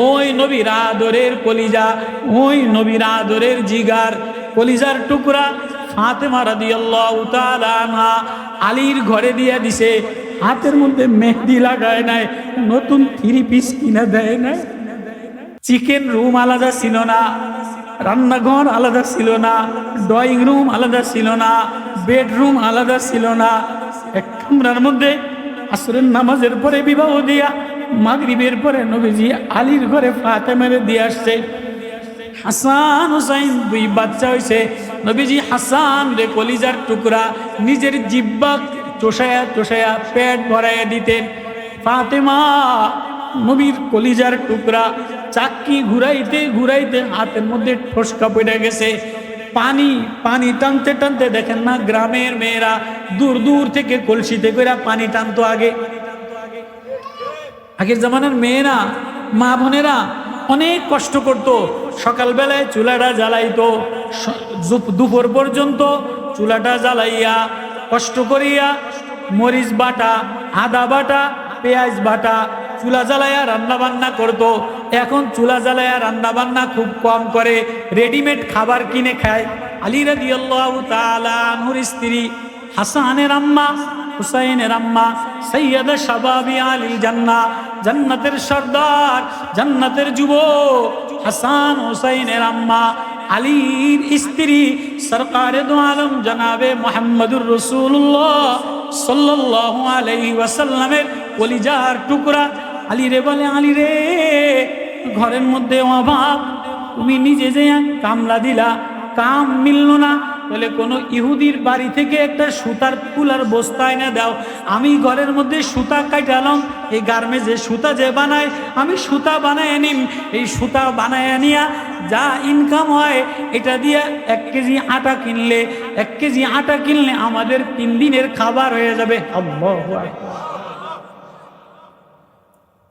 ওই নবীর আদরের কলিজা, ওই নবীর আদরের জিগার, কলিজার টুকরা ফাতেমা রাদিয়াল্লাহু তাআলা আনহা আলীর ঘরে দিয়ে দিছে। হাতের মধ্যে মেহেদি লাগায় নাই, নতুন 3 পিস কিনে দেয় নাই। চিকেন রুম আলাদা ছিল না, রান্নাঘর আলাদা ছিল না, ড্রয়িং রুম আলাদা ছিল না, বেডরুম আলাদা ছিল না। এক কামরার মধ্যে আসরের নামাজের পরে বিবাহ দিয়া মাগরিবের পরে নবীজি আলীর ঘরে ফাতেমারে দিয়ে আসছে। হাসান হুসাইন 2 বাচ্চা হয়েছে। নবীজি হাসান রে কলিজার টুকরা নিজের জিহ্বা চোষায়া চোষায়া পেট ভরাইয়া দিতেন। ফাতেমা নবীর কলিজার টুকরা চাক্কি ঘুরাইতে ঘুরাইতে হাতের মধ্যে ঠোসকা পড়ে গেছে। পানি পানি টানতে টানতে দেখেন না গ্রামের মেয়েরা দূর দূর থেকে কলসিতে করে পানি টানতো। আগের জামানার মেয়েরা, মা বোনেরা অনেক কষ্ট করত। সকালবেলায় চুলাটা জ্বালাইতো, দুপুর পর্যন্ত চুলাটা জ্বালাইয়া কষ্ট করিয়া মরিচ বাটা, আদা বাটা, পেঁয়াজ বাটা চুলা জ্বালাইয়া রান্না বান্না করতো। এখন চুলা জ্বালাইয়া রান্না বান্না খুব কম করে, রেডিমেড খাবার কিনে খায়। আলী রাদিয়াল্লাহু তাআলা আনহুর স্ত্রী হাসানের আম্মা, হুসাইনের আম্মা সৈয়দা শাবাবি আলী জান্নাহ, জান্নাতের সর্দার, জান্নাতের যুবক হাসান হুসাইনের আম্মা আলীর স্ত্রী সরকারে দো আলম জনাবে মুহাম্মদুর রাসূলুল্লাহ সাল্লাল্লাহু আলাইহি ওয়াসাল্লামের কলিজার টুকরা আলী রে বলে, আলী রে ঘরের মধ্যে অভাব, তুমি নিজে যে কামলা দিলা, কাম মিলল না, বলে কোনো ইহুদির বাড়ি থেকে একটা সুতার ফুলার বস্তা এনে দাও, আমি ঘরের মধ্যে সুতা কাটালাম, এই গার্মেন্টসে সুতা যে বানায় আমি সুতা বানায় নিম, এই সুতা বানায় নিয়া যা ইনকাম হয় এটা দিয়ে 1 কেজি আটা কিনলে, 1 কেজি আটা কিনলে আমাদের 3 দিনের খাবার হয়ে যাবে। আল্লাহু আকবার।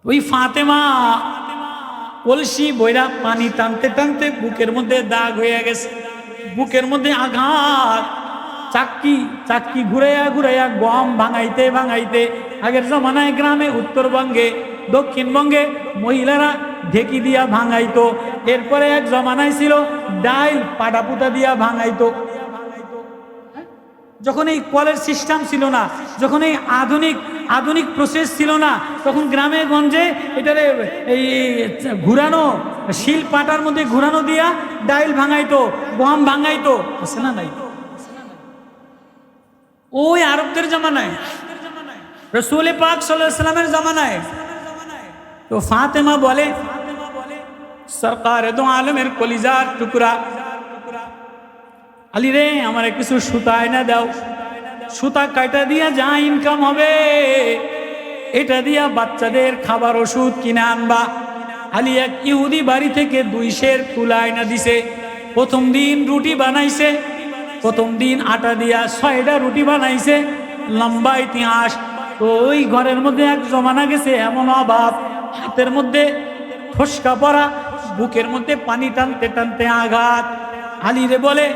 ওই ফাতেমা কলসি বইরা পানি টানতে টানতে বুকের মধ্যে দাগ হয়ে গেছে, বুকের মধ্যে আঘাত। চাক্কি চাক্কি ঘুরাইয়া ঘুরাইয়া গম ভাঙাইতে ভাঙাইতে, আগের জমানায় গ্রামে উত্তরবঙ্গে দক্ষিণবঙ্গে মহিলারা ঢেকি দিয়া ভাঙাইতো। এরপরে এক জমানায় ছিল ডাইল পাটাপুতা দিয়া ভাঙাইতো। যখন এই কলের সিস্টেম ছিল না, যখন এই আধুনিক প্রসেস ছিল না, তখন গ্রামে গঞ্জে এটারে এই ঘুরানো শিল পাটার মধ্যে ঘুরানো দিয়া ডাইল ভাঙাইতো, গম ভাঙাইতো। আছে না নাই? ওই আরবদের জামানায়, রাসূল পাক সাল্লাল্লাহু আলাইহি ওয়াসাল্লামের জামানায়। তো ফাতেমা বলে, সরকারে দো আলমের কলিজার টুকরা আলী রে আমার কিছু সুতা এনে দাও, সুতা কাটা দিয়া যা ইনকাম হবে এটা দিয়া বাচ্চাদের খাবার ওষুধ কিনে আনবা। আলী এক ইহুদি বাড়ি থেকে 2 সের তুলা এনে দিছে। প্রথম দিন রুটি বানাইছে, প্রথম দিন আটা দিয়া 6টা রুটি বানাইছে। লম্বা ইতিহাস। তো ওই ঘরের মধ্যে এক জমানা গেছে এমন অভাব, হাতের মধ্যে ফসকা পড়া, বুকের মধ্যে পানি টানতে টানতে আঘাত। আলী রে বলে,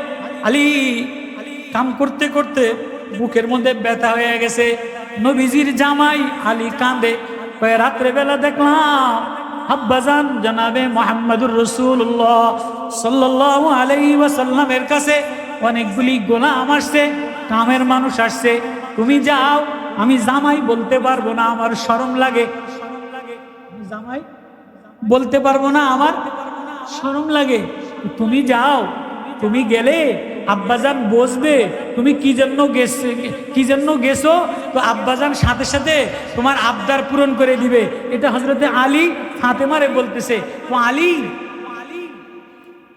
আলী কাম করতে করতে বুকের মধ্যে ব্যথা হয়ে গেছে। নবীজির জামাই আলী কাঁদে, রাত্রে বেলা দেখলাম আব্বাজান জনাবে মুহাম্মদুর রাসূলুল্লাহ সাল্লাল্লাহু আলাইহি ওয়াসাল্লামের কাছে অনেকগুলি গোলাম আসছে, কামের মানুষ আসছে, তুমি যাও, আমি জামাই বলতে পারবো না, আমার শরম লাগে। জামাই বলতে পারবো না, আমার শরম লাগে। তুমি যাও, তুমি গেলে আব্বাজান বসবে, তুমি কি জন্য গেছো, তো আব্বাজান সাথে সাথে তোমার আবদার পূরণ করে দিবে। এটা হযরতে আলী ফাতেমারে বলতেছে। তো আলী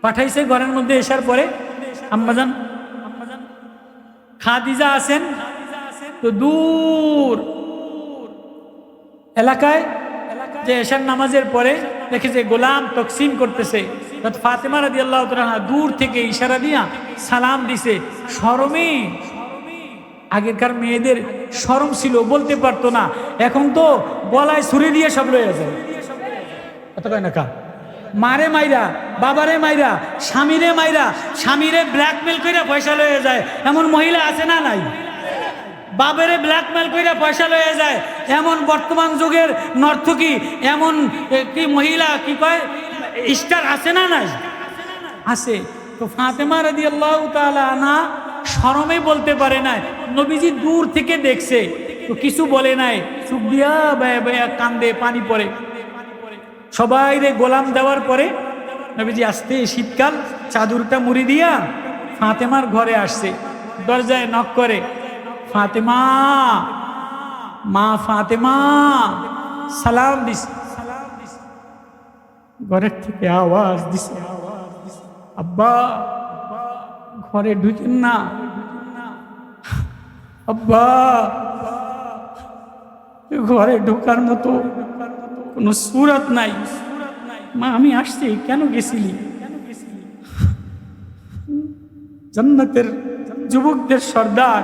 পাঠাইছে ঘরের মধ্যে। আসার পরে আম্মাজান খাদিজা আছেন, তো দূর এলাকায় যে এশার নামাজের পরে দেখেছে গোলাম তকসিম করতেছে। ফাতেমা রাদিয়াল্লাহু তাআলা দূর থেকে ইশারা দিয়া সালাম দিছে। শরমে, আগেকার মেয়েদের শরম ছিল, বলতে পারতো না। এখন তো গলায় ছুরি দিয়ে সব লয়ে যায়। কথা কয় না কা? মারে মাইরা, বাবারে মাইরা, স্বামীরে ব্ল্যাকমেল কইরা পয়সা লয়ে যায়, এমন মহিলা আছে না নাই? বাবারে ব্ল্যাকমেল কইরা পয়সা লয়ে যায়, এমন বর্তমান যুগের নর্তকী, এমন কি মহিলা কি কয় স্টার আছে না নাই? আছে। তো ফাতেমা রাদিয়াল্লাহু তাআলা আনহা শরমে বলতে পারে না, নবীজি দূর থেকে দেখছে তো কিছু বলে নাই, চুপ দিয়া বায়া বায়া কান্দে, পানি পড়ে। সবাই রে গোলাম দেওয়ার পরে নবীজি আসতে, শীতকাল, চাদরটা মুড়ি দিয়া ফাতেমার ঘরে আসছে, দরজায় নক করে, ফাতেমা, মা ফাতেমা সালাম দিস। ঘরের থেকে আওয়াজ দিছে, আব্বা ঘরে ঢুকেন না, আব্বা ঘরে ঢোকার মতো কোনো সুরত নাই। মা আমি আসছি, কেন গেছিলি? জান্নাতের যুবকদের সর্দার,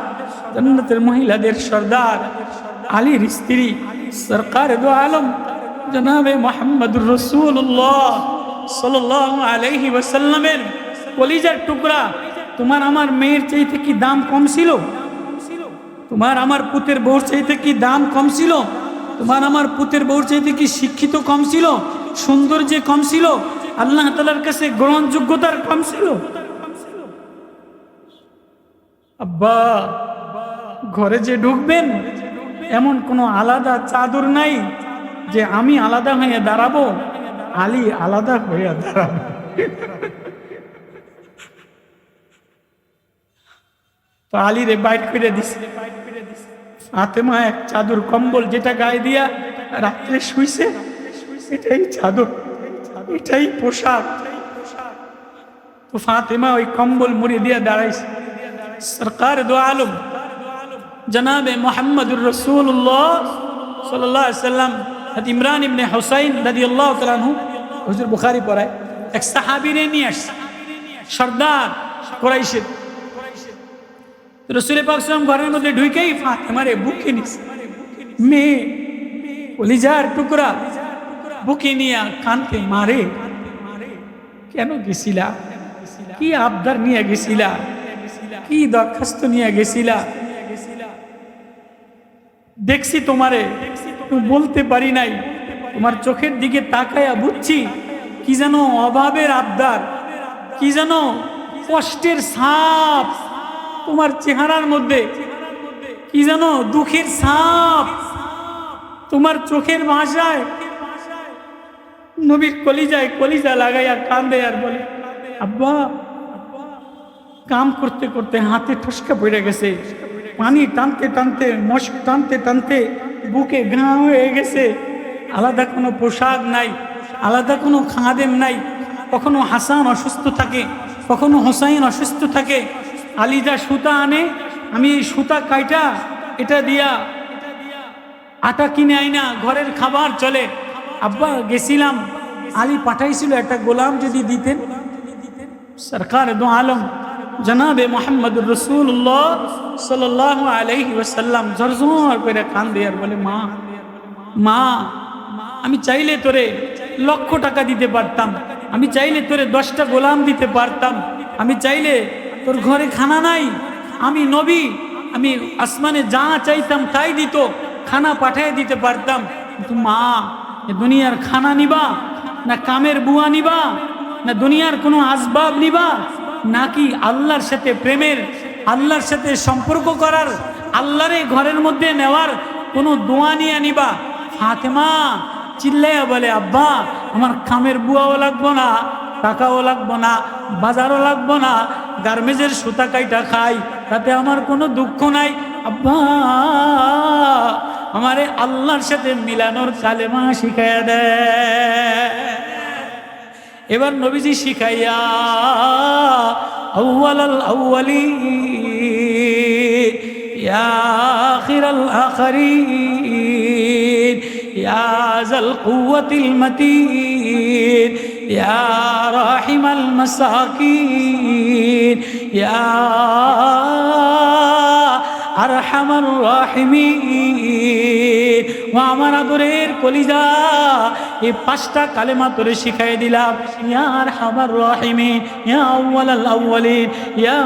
জান্নাতের মহিলাদের সর্দার, আলীর স্ত্রী সরকার দো আলম জনাবে মুহাম্মদুর রাসূলুল্লাহ সাল্লাল্লাহু আলাইহি ওয়াসাল্লামের কলিজার টুকরা, তোমার আমার মেয়ের চাইতে কি দাম কম ছিল? তোমার আমার পুতের বউর চাইতে কি দাম কম ছিল? তোমার আমার পুতের বউর চাইতে কি শিক্ষিত কম ছিল? সৌন্দর্যে কম ছিল? আল্লাহ তাআলার কাছে গ্রহণযোগ্যতার কম ছিল? আব্বা ঘরে যে ঢুকবেন এমন কোনো আলাদা চাদর নাই যে আমি আলাদা হয়ে দাঁড়াবো, আলী আলাদা হয়ে দাঁড়াবো। তো আলী রে বাইট করে দিছে। ফাতেমা এক চাদর কম্বল যেটা গায়ে দিয়া রাত্রে শুইছে, এটাই চাদর, এটাই পোশাক। তো ফাতেমা ওই কম্বল মুড়ি দিয়া দাঁড়াইছে। সরকার দো আলম জনাবে মুহাম্মদুর রাসূলুল্লাহ সাল্লাল্লাহু আলাইহি ওয়াসাল্লাম, ইমরান ইবনে হুসাইন রাদিয়াল্লাহু তাআলা আনহু, হুজুর বুখারী পড়ায়, এক সাহাবীরে নিয়ে আসছে, সর্দার কুরাইশের। রাসূল পাক সাল্লাল্লাহু আলাইহি ওয়াসাল্লাম ঘরের মধ্যে ঢুকেই ফাতেমারে বুকে নিছে, মেয়ে কলিজার টুকরা, বুকে নিয়ে কানতে মারে, কেন গেছিলা? কি আবদার নিয়ে গেছিলা? কি দরখাস্ত নিয়ে গেছিলা? দেখছি তোমারে, বলতে পারি নাই, তোমার চোখের দিকে তাকায়া বুঝছি কি যেন অভাবের আবদার, কি যেন কষ্টের ছাপ তোমার চেহারার মধ্যে, কি যেন দুঃখের ছাপ তোমার চোখের ভাষায়। নবীর কলিজায় কলিজা লাগাইয়া কান্দে আর বলে, আব্বা কাম করতে করতে হাতে ঠসকা পড়ে গেছে, পানি টানতে টানতে, মশক টানতে টানতে বুকে ঘা হয়ে গেছে, আলাদা কোনো পোশাক নাই, আলাদা কোনো খাদেম নাই। কখনো হাসান অসুস্থ থাকে, কখনো হোসাইন অসুস্থ থাকে, আলী যা সুতা আনে আমি এই সুতা কাইটা এটা দিয়া আটা কিনে আইনা ঘরের খাবার চলে। আব্বা গেছিলাম, আলী পাঠাইছিল একটা গোলাম যদি দিতেন। সরকার দো আলম জনাবে মুহাম্মদুর রাসূলুল্লাহ সাল্লাল্লাহু আলাইহি ওয়াসাল্লাম ঝরঝর করে কান্দে আর বলে, মা মা আমি চাইলে তোরে লক্ষ টাকা দিতে পারতাম, আমি চাইলে তোরে 10টা গোলাম দিতে পারতাম, আমি চাইলে তোর ঘরে খানা নাই, আমি নবী, আমি আসমানে যা চাইতাম তাই দিত, খানা পাঠিয়ে দিতে পারতাম, কিন্তু মা এ দুনিয়ার খানা নিবা না কামের বুয়া নিবা, না দুনিয়ার কোনো আসবাব নিবা, নাকি আল্লাহর সাথে প্রেমের, আল্লাহর সাথে সম্পর্ক করার, আল্লাহরে ঘরের মধ্যে নেওয়ার কোনো দোয়া নিয়ে নিবা? ফাতেমা চিল্লাইয়া বলে, আব্বা আমার কামের বুয়াও লাগবো না, টাকাও লাগবো না, বাজারও লাগবো না, গার্মেজের সুতা কাইটা খাই, তাতে আমার কোনো দুঃখ নাই। আব্বা আমারে আল্লাহর সাথে মিলানোর কালেমা শিখাইয়া দেয়। এবার নবীজি শিখাইয়া, আউয়ালাল আউয়ালিন ইয়া আখিরাল আখিরিন ইয়া যাল কুওয়াতিল মাতিন ইয়া রাহিমাল মাসাকিন ইয়া আরহামার রাহিমিন ও আমার আদরের কলিজা, এই 5টা কালেমা তোরে শিখাই দিলাম। ইয়া আরহামার রাহিমিন, ইয়া আউয়ালাল আউয়ালিন, ইয়া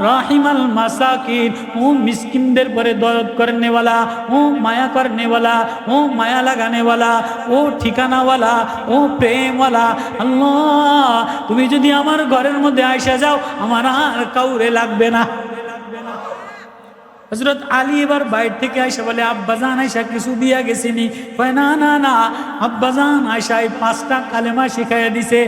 রাহিমাল মাসাকিন, ও মিসকিনদের পরে দরদ করনেওয়ালা, ও মায়া করনেওয়ালা, ও মায়া লাগানেওয়ালা, ও ঠিকানাওয়ালা, ও প্রেমওয়ালা। আল্লাহ, তুমি যদি আমার ঘরের মধ্যে আইসা যাও, আমার আর কাউরে লাগবে না। হযরত আলী এবার বাইরে থেকে আইসা বলে, আব্বাজান আইসা কিছু দিয়া গেছিনি? কয় না না না, আব্বাজান আইসা এই 5টা কালেমা শিখাইয়া দিছে।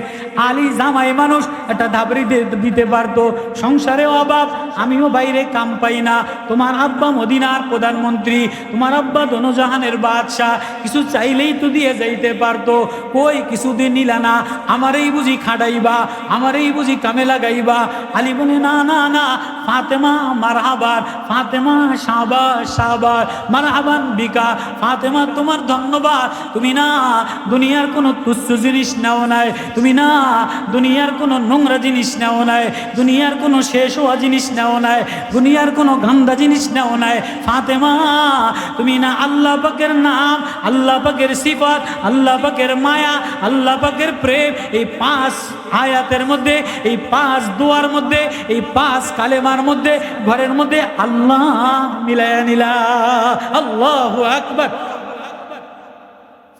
আলী জামাই মানুষ, একটা ধাবরি দিতে পারতো। সংসারে অভাব, আমিও বাইরে কাম পাই না। তোমার আব্বা মদিনার প্রধানমন্ত্রী, তোমার আব্বা দোনোজাহানের বাদশাহ, কিছু চাইলেই তো দিয়ে যাইতে পারতো। কই কিছুদিন নিলা না, আমারই বুঝি খাটাইবা, আমারই বুঝি কামে লাগাইবা? আলী বলে, না না না, ফাতেমা মারহাবান, ফাতেমা শাবাশ শাবাশ, মারহাবান বিকা। ফাতেমা তোমার ধন্যবাদ, তুমি না দুনিয়ার কোনো তুচ্ছ জিনিস নাও নাই, তুমি না দুনিয়ার কোনো নোংরা জিনিস নাও নাই, দুনিয়ার কোনো শেষ হওয়া জিনিস নাও নাই, দুনিয়ার কোনো গান্দা জিনিস নাও নাই। ফাতেমা তুমি না আল্লাহ পাকের নাম, আল্লাহ পাকের সিফাত, আল্লাহ পাকের মায়া, আল্লাহ পাকের প্রেম, এই 5 আয়াতের মধ্যে, এই 5 দোয়ার মধ্যে, এই 5 কালেমার মধ্যে ঘরের মধ্যে আল্লাহ মিলায়া নিলা। আল্লাহু আকবার।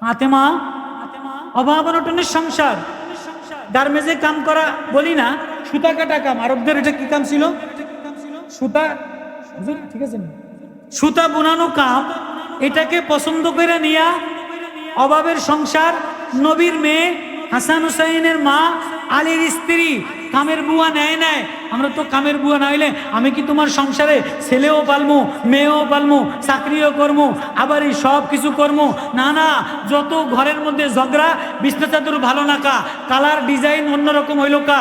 ফাতেমা অভাব অনটনের সংসার, গার্মেজে কাম করা বলি না, সুতা কাটা কাম। আরবদের এটা কি কাম ছিল? সুতা, ঠিক আছে, সুতা বুনানো কাম। এটাকে পছন্দ করে নিয়া অভাবের সংসার, নবীর মেয়ে হাসান হুসাইনের মা, আলীর স্ত্রী কামের বুয়া নেয় নেয়। আমরা তো কামের বুয়া না হইলে আমি কি তোমার সংসারে ছেলেও পালমু, মেয়েও পালমু, চাকরিও করমু, আবার এই সব কিছু করমু? না না, যত ঘরের মধ্যে ঝগড়া, বিছনা চাদর ভালো না কা, কালার ডিজাইন অন্যরকম হইল কা,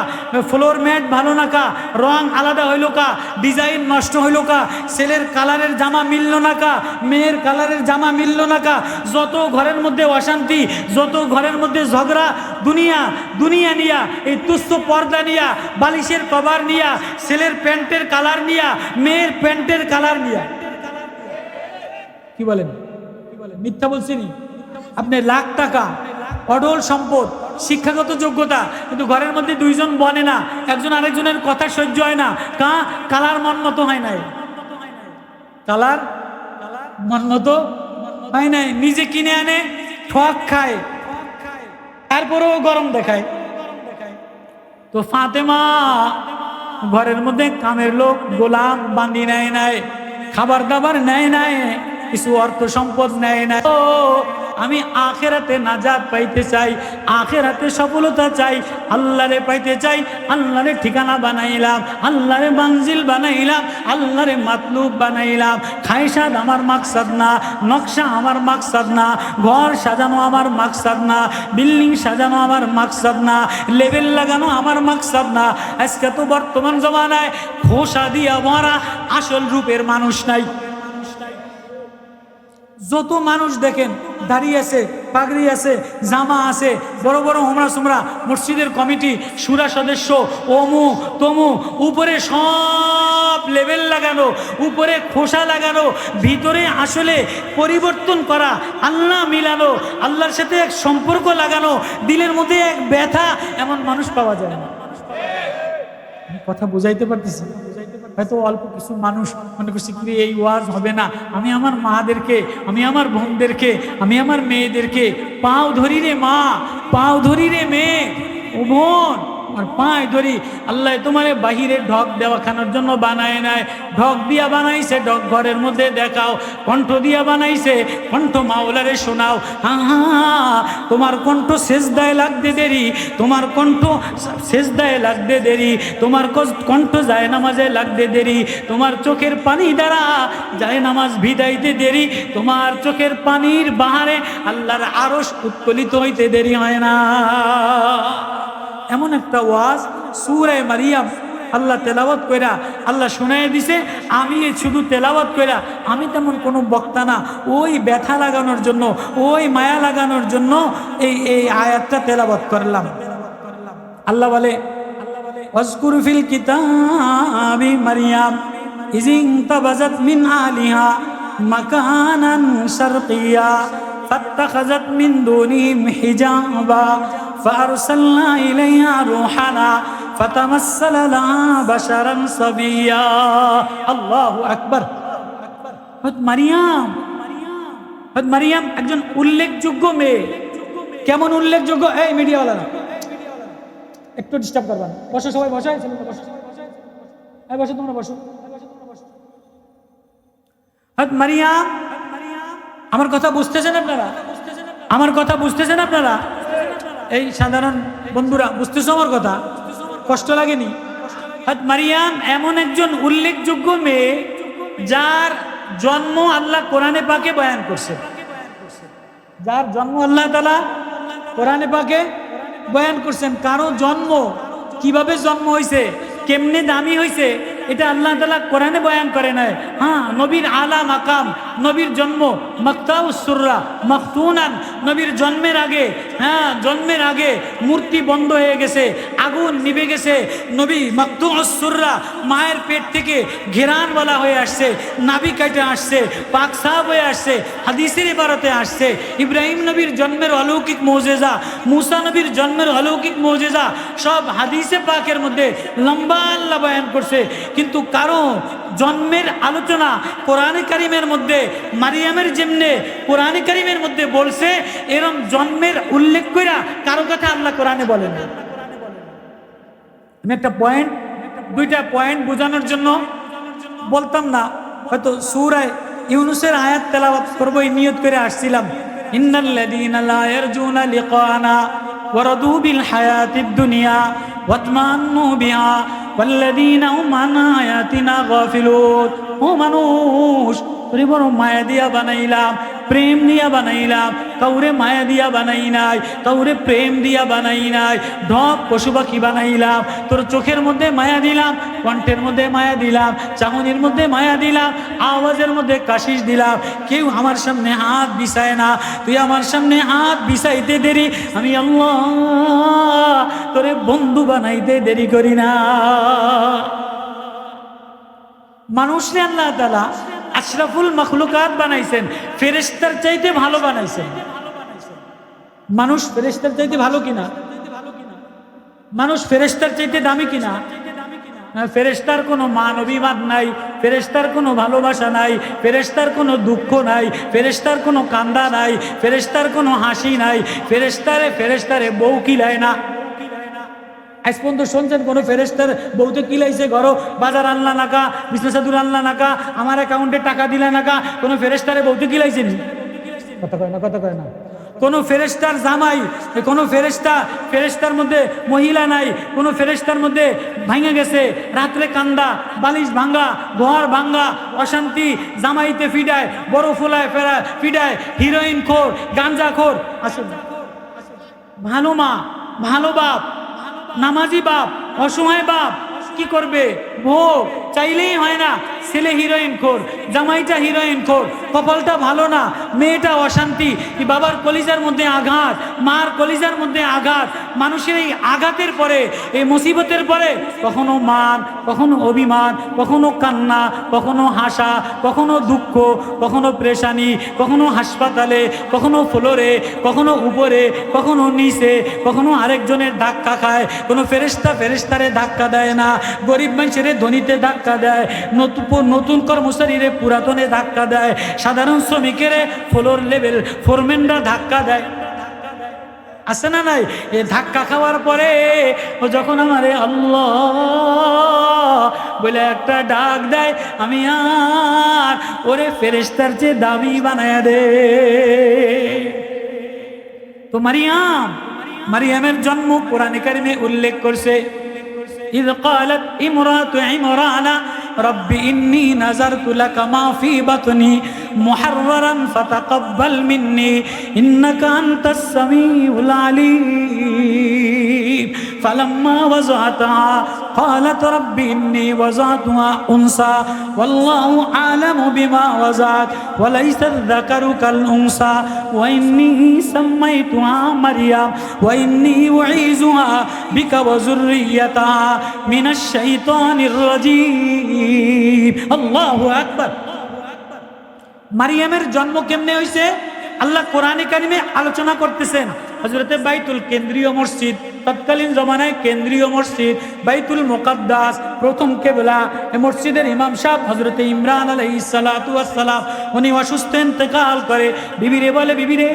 ফ্লোর ম্যাট ভালো না কা, রং আলাদা হইল কা, ডিজাইন নষ্ট হইল কা, ছেলের কালারের জামা মিলল না কা, মেয়ের কালারের জামা মিলল না কা, যত ঘরের মধ্যে অশান্তি, যত ঘরের মধ্যে ঝগড়া, দুনিয়া দুনিয়া নিয়া, এই তুচ্ছ পর্দা নিয়া, বালিশের কভার নিয়া, ছেলের প্যান্টের কালার নিয়া, মেয়ের প্যান্টের কালার নিয়া। কি বলেন? মিথ্যা বলছিনি? আপনি লাখ টাকা, অঢল সম্পদ, শিক্ষাগত যোগ্যতা, কিন্তু ঘরের মধ্যে 2 জন বনে না, একজন আরেকজনের কথা সহ্য হয় না। কালার মন মতো হয় নাই, কালার মন মতো হয় নাই। নিজে কিনে আনে, ঠক খায়, তারপরেও গরম দেখায়। তো ফাতেমা ঘরের মধ্যে কামের লোক, গোলাম বান্দি নেয় নাই, খাবার দাবার নেয় নাই, কিছু অর্থ সম্পদ নেয় নাই। ও আমি আখেরাতে নাজাত পাইতে চাই, আখেরাতে সফলতা চাই, আল্লাহরে পাইতে চাই, আল্লাহরে ঠিকানা বানাইলাম, আল্লাহরে মঞ্জিল বানাইলাম, আল্লাহরে মাতলুব বানাইলাম। খাইসাদ আমার মাকসাদ না, নকশা আমার মাকসাদ না, ঘর সাজানো আমার মাকসাদ না, বিল্ডিং সাজানো আমার মাকসাদ না, লেবেল লাগানো আমার মাকসাদ না। আজকে তো বর্তমান জমানায় খোসা দিয়া ভরা আসল রূপের মানুষ নাই। যত মানুষ দেখেন দাঁড়িয়ে আছে, পাগড়ি আছে, জামা আছে, বড় বড় হোমরা সুমরা, মসজিদের কমিটি, সুরা সদস্য, অমু তমু, উপরে সব লেবেল লাগানো, উপরে খোসা লাগানো, ভিতরে আসলে পরিবর্তন করা, আল্লাহ মিলানো, আল্লাহর সাথে এক সম্পর্ক লাগানো, দিলের মধ্যে এক ব্যথা, এমন মানুষ পাওয়া যায় না। কথা বুঝাইতে পারতেছি? হয়তো অল্প কিছু মানুষ মনে করছে কি এই ওয়াজ হবে না। আমি আমার মাদেরকে, আমি আমার বোনদেরকে, আমি আমার মেয়েদেরকে পাও ধরি রে মা, পাও ধরি রে মেয়ে, ও বোন, আর পায়ে ধরি। আল্লাহ তোমারে বাহিরে ঢক দেওয়া খানোর জন্য বানায় নাই, ঢক দিয়া বানাইছে, ঢক ঘরের মধ্যে দেখাও। কণ্ঠ দিয়া বানাইছে, কণ্ঠ মাওলারে শোনাও। তোমার কণ্ঠ সেজদায় লাগতে দেরি, তোমার কণ্ঠ সেজদায় লাগতে দেরি, তোমার কণ্ঠ যায় নামাজে লাগতে দেরি, তোমার চোখের পানি দ্বারা যায় নামাজ ভিদাইতে দেরি, তোমার চোখের পানির বাহারে আল্লাহর আরশ উত্তোলিত হইতে দেরি হয় না। এমন একটা ওয়াজ সূরা মারিয়াম আল্লাহ তেলাওয়াত কইরা আল্লাহ শোনায় দিছে। আমি শুধু তেলাওয়াত কইরা, আমি তেমন কোনো বক্তা না, ওই ব্যথা লাগানোর জন্য, ওই মায়া লাগানোর জন্য এই আয়াতটা তেলাওয়াত করলাম। আল্লাহ বলে, ওয়াজকুর ফিল কিতাবি মারিয়াম ইযিন তাবাযাত মিন আলিহা মাকানান শারকিয়া ফাত্তাখাযাত মিন দুনিহিম হিজাবা ফাআরসালনা ইলাইহা রূহানা ফাতামাসসালা লাহা বাশারান সাবিয়্যা। আল্লাহু আকবার। হযরত মারিয়াম একজন উল্লেখযোগ্য মেয়ে। কেমন উল্লেখযোগ্য? এই মিডিয়াওয়ালারা একটু ডিস্টার্ব করবেন। বসো সবাই, বসো, বসো তোমরা, বসো। হযরত মারিয়াম, আমার কথা বুঝতেছেন আপনারা? আমার কথা বুঝতেছেন আপনারা? এই সাধারণ বন্ধুরা বুঝতেছো আমার কথা? কষ্ট লাগেনি? হযরত মারিয়াম এমন একজন উল্লেখযোগ্য মেয়ে যার জন্ম আল্লাহ কোরআনে পাকে বয়ান করছে। যার জন্ম আল্লাহ তাআলা কোরআনে পাকে বয়ান করছেন। কারো জন্ম কিভাবে জন্ম হয়েছে, কেমনে দামি হয়েছে, এটা আল্লাহ তাআলা কোরআনে বয়ান করে নাই। হ্যাঁ, নবীর আলা মাকাম, নবীর জন্ম মাকতাউস সুররা মাখতুনান, নবীর জন্মের আগে, হ্যাঁ জন্মের আগে মূর্তি বন্ধ হয়ে গেছে, আগুন নিভে গেছে। নবী মাকতুউস সুররা মায়ের পেট থেকে ঘেরানওয়ালা হয়ে আসছে, নাভি কাটে আসছে, পাক সাফ হয়ে আসছে, হাদিসের ইবারতে আসছে। ইব্রাহিম নবীর জন্মের অলৌকিক মুজিজা, মুসা নবীর জন্মের অলৌকিক মুজিজা সব হাদিসে পাকের মধ্যে লম্বা আল্লাহ বয়ান করছে। কিন্তু কারো জন্মের আলোচনা কোরআনে কারিমের মধ্যে মারিয়ামের যেমনে কোরআনে কারিমের মধ্যে বলছে, এরকম জন্মের উল্লেখ কইরা কারো কথা আল্লাহ কোরআনে বলেন। আমি একটা পয়েন্ট, দুইটা পয়েন্ট বোঝানোর জন্য বলতাম না, হয়তো সূরা ইউনূসের আয়াত তেলাওয়াত করব এই নিয়ত করে আসছিলাম। ইন্নাল্লাযীনা লা ইয়ারজুনা লিকানা ওয়া রাদু বিল হায়াতিদ দুনিয়া ওয়াতমান্নু বিহা ওয়াল্লাযীনা হুম আন আয়াতিনা গাফিলুন। ও মানুষ, তোরে বড় মায়া দিয়া বানাইলাম, প্রেম দিয়া বানাইলাম, কাউরে মায়া দিয়া বানাই নাই, কাউরে প্রেম দিয়া বানাই নাই। ঢপ পশু পাখি বানাইলাম, তোর চোখের মধ্যে মায়া দিলাম, কণ্ঠের মধ্যে মায়া দিলাম, চাহনির মধ্যে মায়া দিলাম, আওয়াজের মধ্যে কাশিস দিলাম। কেউ আমার সামনে হাত বিছায় না, তুই আমার সামনে হাত বিছাইতে দেরি, আমি আল্লাহ তোরে বন্ধু বানাইতে দেরি করি না। মানুষরে আল্লাহ তাআলা আশরাফুল মাখলুকাত বানাইছেন, ফেরেশতার চাইতে ভালো বানাইছেন। মানুষ ফেরেশতার চাইতে ভালো কিনা? মানুষ ফেরেশতার চাইতে দামি কিনা? ফেরেশতার কোনো মান অভিমান নাই, ফেরেশতার কোনো ভালোবাসা নাই, ফেরেশতার কোনো দুঃখ নাই, ফেরেশতার কোনো কান্দা নাই, ফেরেশতার কোনো হাসি নাই, ফেরেশতারে বউ কিলায় না। আজ পর্যন্ত শুনছেন কোনো ফেরেশতার বউতে কিলাইছে, ঘর বাজার আনলা নাকা, বিছনা চাদর আনলা নাকা, আমার অ্যাকাউন্টে টাকা দিলা নাকা, কোনো ফেরেশতারে বউতে কিলাইছে নি? কথা কয় না, কথা কয় না। কোনো ফেরেশতার জামাই, কোনো ফেরেশতার মধ্যে মহিলা নাই, কোনো ফেরেশতার মধ্যে ভাঙে গেছে, রাত্রে কান্দা, বালিশ ভাঙ্গা, ঘর ভাঙ্গা, অশান্তি, জামাইতে ফিডায়, বড় ফুলায় ফেরা ফিডায়, হিরোইন খোর, গাঞ্জা খোর। আসলে ভালো মা, ভালো বাপ, নামাজি বাপ, অসহায় বাপ কি করবে? ভোগ চাইলেই হয় না। ছেলে হিরোইন খোর, জামাইটা হিরোইন খোর, কপালটা ভালো না, মেয়েটা অশান্তি, বাবার কলিজার মধ্যে আঘাত, মার কলিজার মধ্যে আঘাত। মানুষের এই আঘাতের পরে, এই মুসিবতের পরে কখনো মান, কখনো অভিমান, কখনো কান্না, কখনো হাসা, কখনো দুঃখ, কখনো পেরেশানি, কখনো হাসপাতালে, কখনো ফ্লোরে, কখনো উপরে, কখনো নিচে, কখনো আরেকজনের ধাক্কা খায়। কোনো ফেরেশতারে ধাক্কা দেয় না, গরিব মানুষের ধনীতে ধাক্কা দেয়, নতুন কর্মচারীরে পুরাতনে ধাক্কা দেয়, সাধারণ শ্রমিকের ফ্লোর লেভেল ফোরম্যানরা ধাক্কা দেয়। আছে না নাই? এ ধাক্কা খাওয়ার পরে ও যখন আমারে আল্লাহ বলে একটা ডাক দেয়, আমি আর ওরে ফেরেশতার চেয়ে দামি বানায়া দে। তো মারিয়ামের জন্ম কোরআনে কারিমে উল্লেখ করছে। إذ قالت امرأة عمران رب إني نذرت لك ما في بطني محررا فتقبل مني إنك أنت السميع العليم فلما وضعتها قالت رب إني وضعتها أنثى والله أعلم بما وضعت وليس الذكر كالأنثى وإني سميتها مريم وإني أعيذها بك وذريتها من الشيطان الرجيم। الله أكبر। মারিয়ামের জন্ম কেমনে হয়েছে আল্লাহ কোরআনে কারিমে আলোচনা করতেছেন। হযরতে বাইতুল কেন্দ্রীয় মসজিদ, তৎকালীন জমানায় কেন্দ্রীয় মসজিদ, বাইতুল মুকাদ্দাস প্রথম কেবলা। এই মসজিদের ইমাম সাহেব হযরতে ইমরান আলাইহিস সালাতু ওয়াস সালাম, উনি অসুস্থ ইন্তেকাল করে। বিবিরে বলে, বিবিরে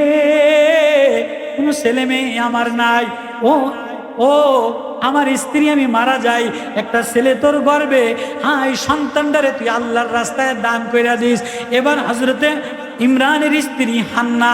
কোনো ছেলে মেয়ে আমার নাই, ও ও আমার স্ত্রী আমি মারা যাই, একটা ছেলে তোর গর্বে, হ্যাঁ এই সন্তানটারে তুই আল্লাহর রাস্তায় দান কইরা দিস। এবার হযরতে ইমরানের স্ত্রী হান্না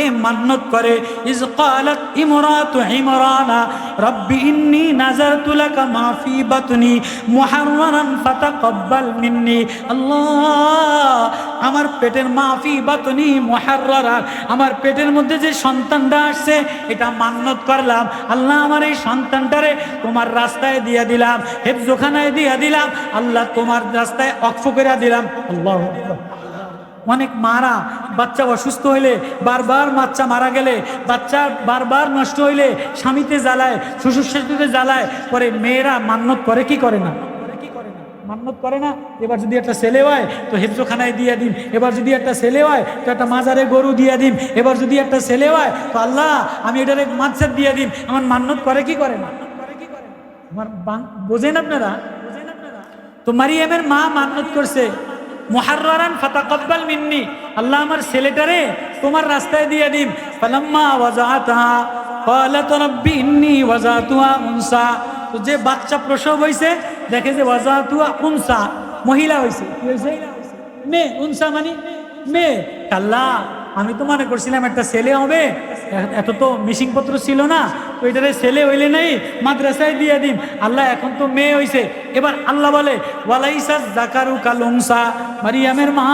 এ মান্নত করে, ইজ ক্বালাত ইমরাতু ইমরানা রব্বি ইন্নী নাযারতু লাকা মা ফি বাতনি মুহাররারান ফাতাকাব্বাল মিন্নি। আল্লাহ, আমার পেটের মা ফি বাতনি মুহাররারান, আমার পেটের মধ্যে যে সন্তানটা আসছে এটা মান্নত করলাম, আল্লাহ আমার এই সন্তানটারে তোমার রাস্তায় দিয়া দিলাম, হেফজখানায় দিয়া দিলাম, আল্লাহ তোমার রাস্তায় ওয়াকফ করে দিলাম। আল্লাহু আকবার। অনেক মারা বাচ্চা অসুস্থ হইলে, বারবার বাচ্চা মারা গেলে, বাচ্চা বারবার নষ্ট হইলে স্বামীতে জ্বালায়, শ্বশুর শাশুড়িতে জ্বালায়, পরে মেয়েরা মান্নত করে কি করে না? মান্নত করে না। এবার যদি একটা ছেলে হয় তো হেফজখানায় দিয়ে দিন, এবার যদি একটা ছেলে হয় তো একটা মাজারে গরু দিয়ে দিন, এবার যদি একটা ছেলে হয় তো আল্লাহ আমি এটার এক মাছার দিয়ে দিন। আমার মান্নত করে কি করে না? আমার বোঝেন আপনারা? তো মারিয়ামের মা মান্নত করছে, মুহাররারান ফাতাকাব্বাল মিন্নি, আল্লাহ আমার ছেলেটারে তোমার রাস্তায় দিয়ে দিন। ফালাম্মা ওয়াজাআতহা ক্বালাত রাব্বি ইন্নী ওয়াজাতুহা উনসা। তো যে বাচ্চা প্রসব হইছে দেখে যে ওয়াজাতুহা উনসা, মহিলা হইছে। কি হইছে? মেয়ে। উনসা মানে মেয়ে। আল্লাহ আমি তো মনে করছিলাম একটা ছেলে হবে, এত তো মিশিং পত্র ছিল না, তো এটারে ছেলে হইলে নাই মাদ্রাসায় দিয়ে দিন, আল্লাহ এখন তো মেয়ে হইছে। এবার আল্লাহ বলে ওয়ালাইসা যাকারু কাল উনসা, মারিয়ামের মা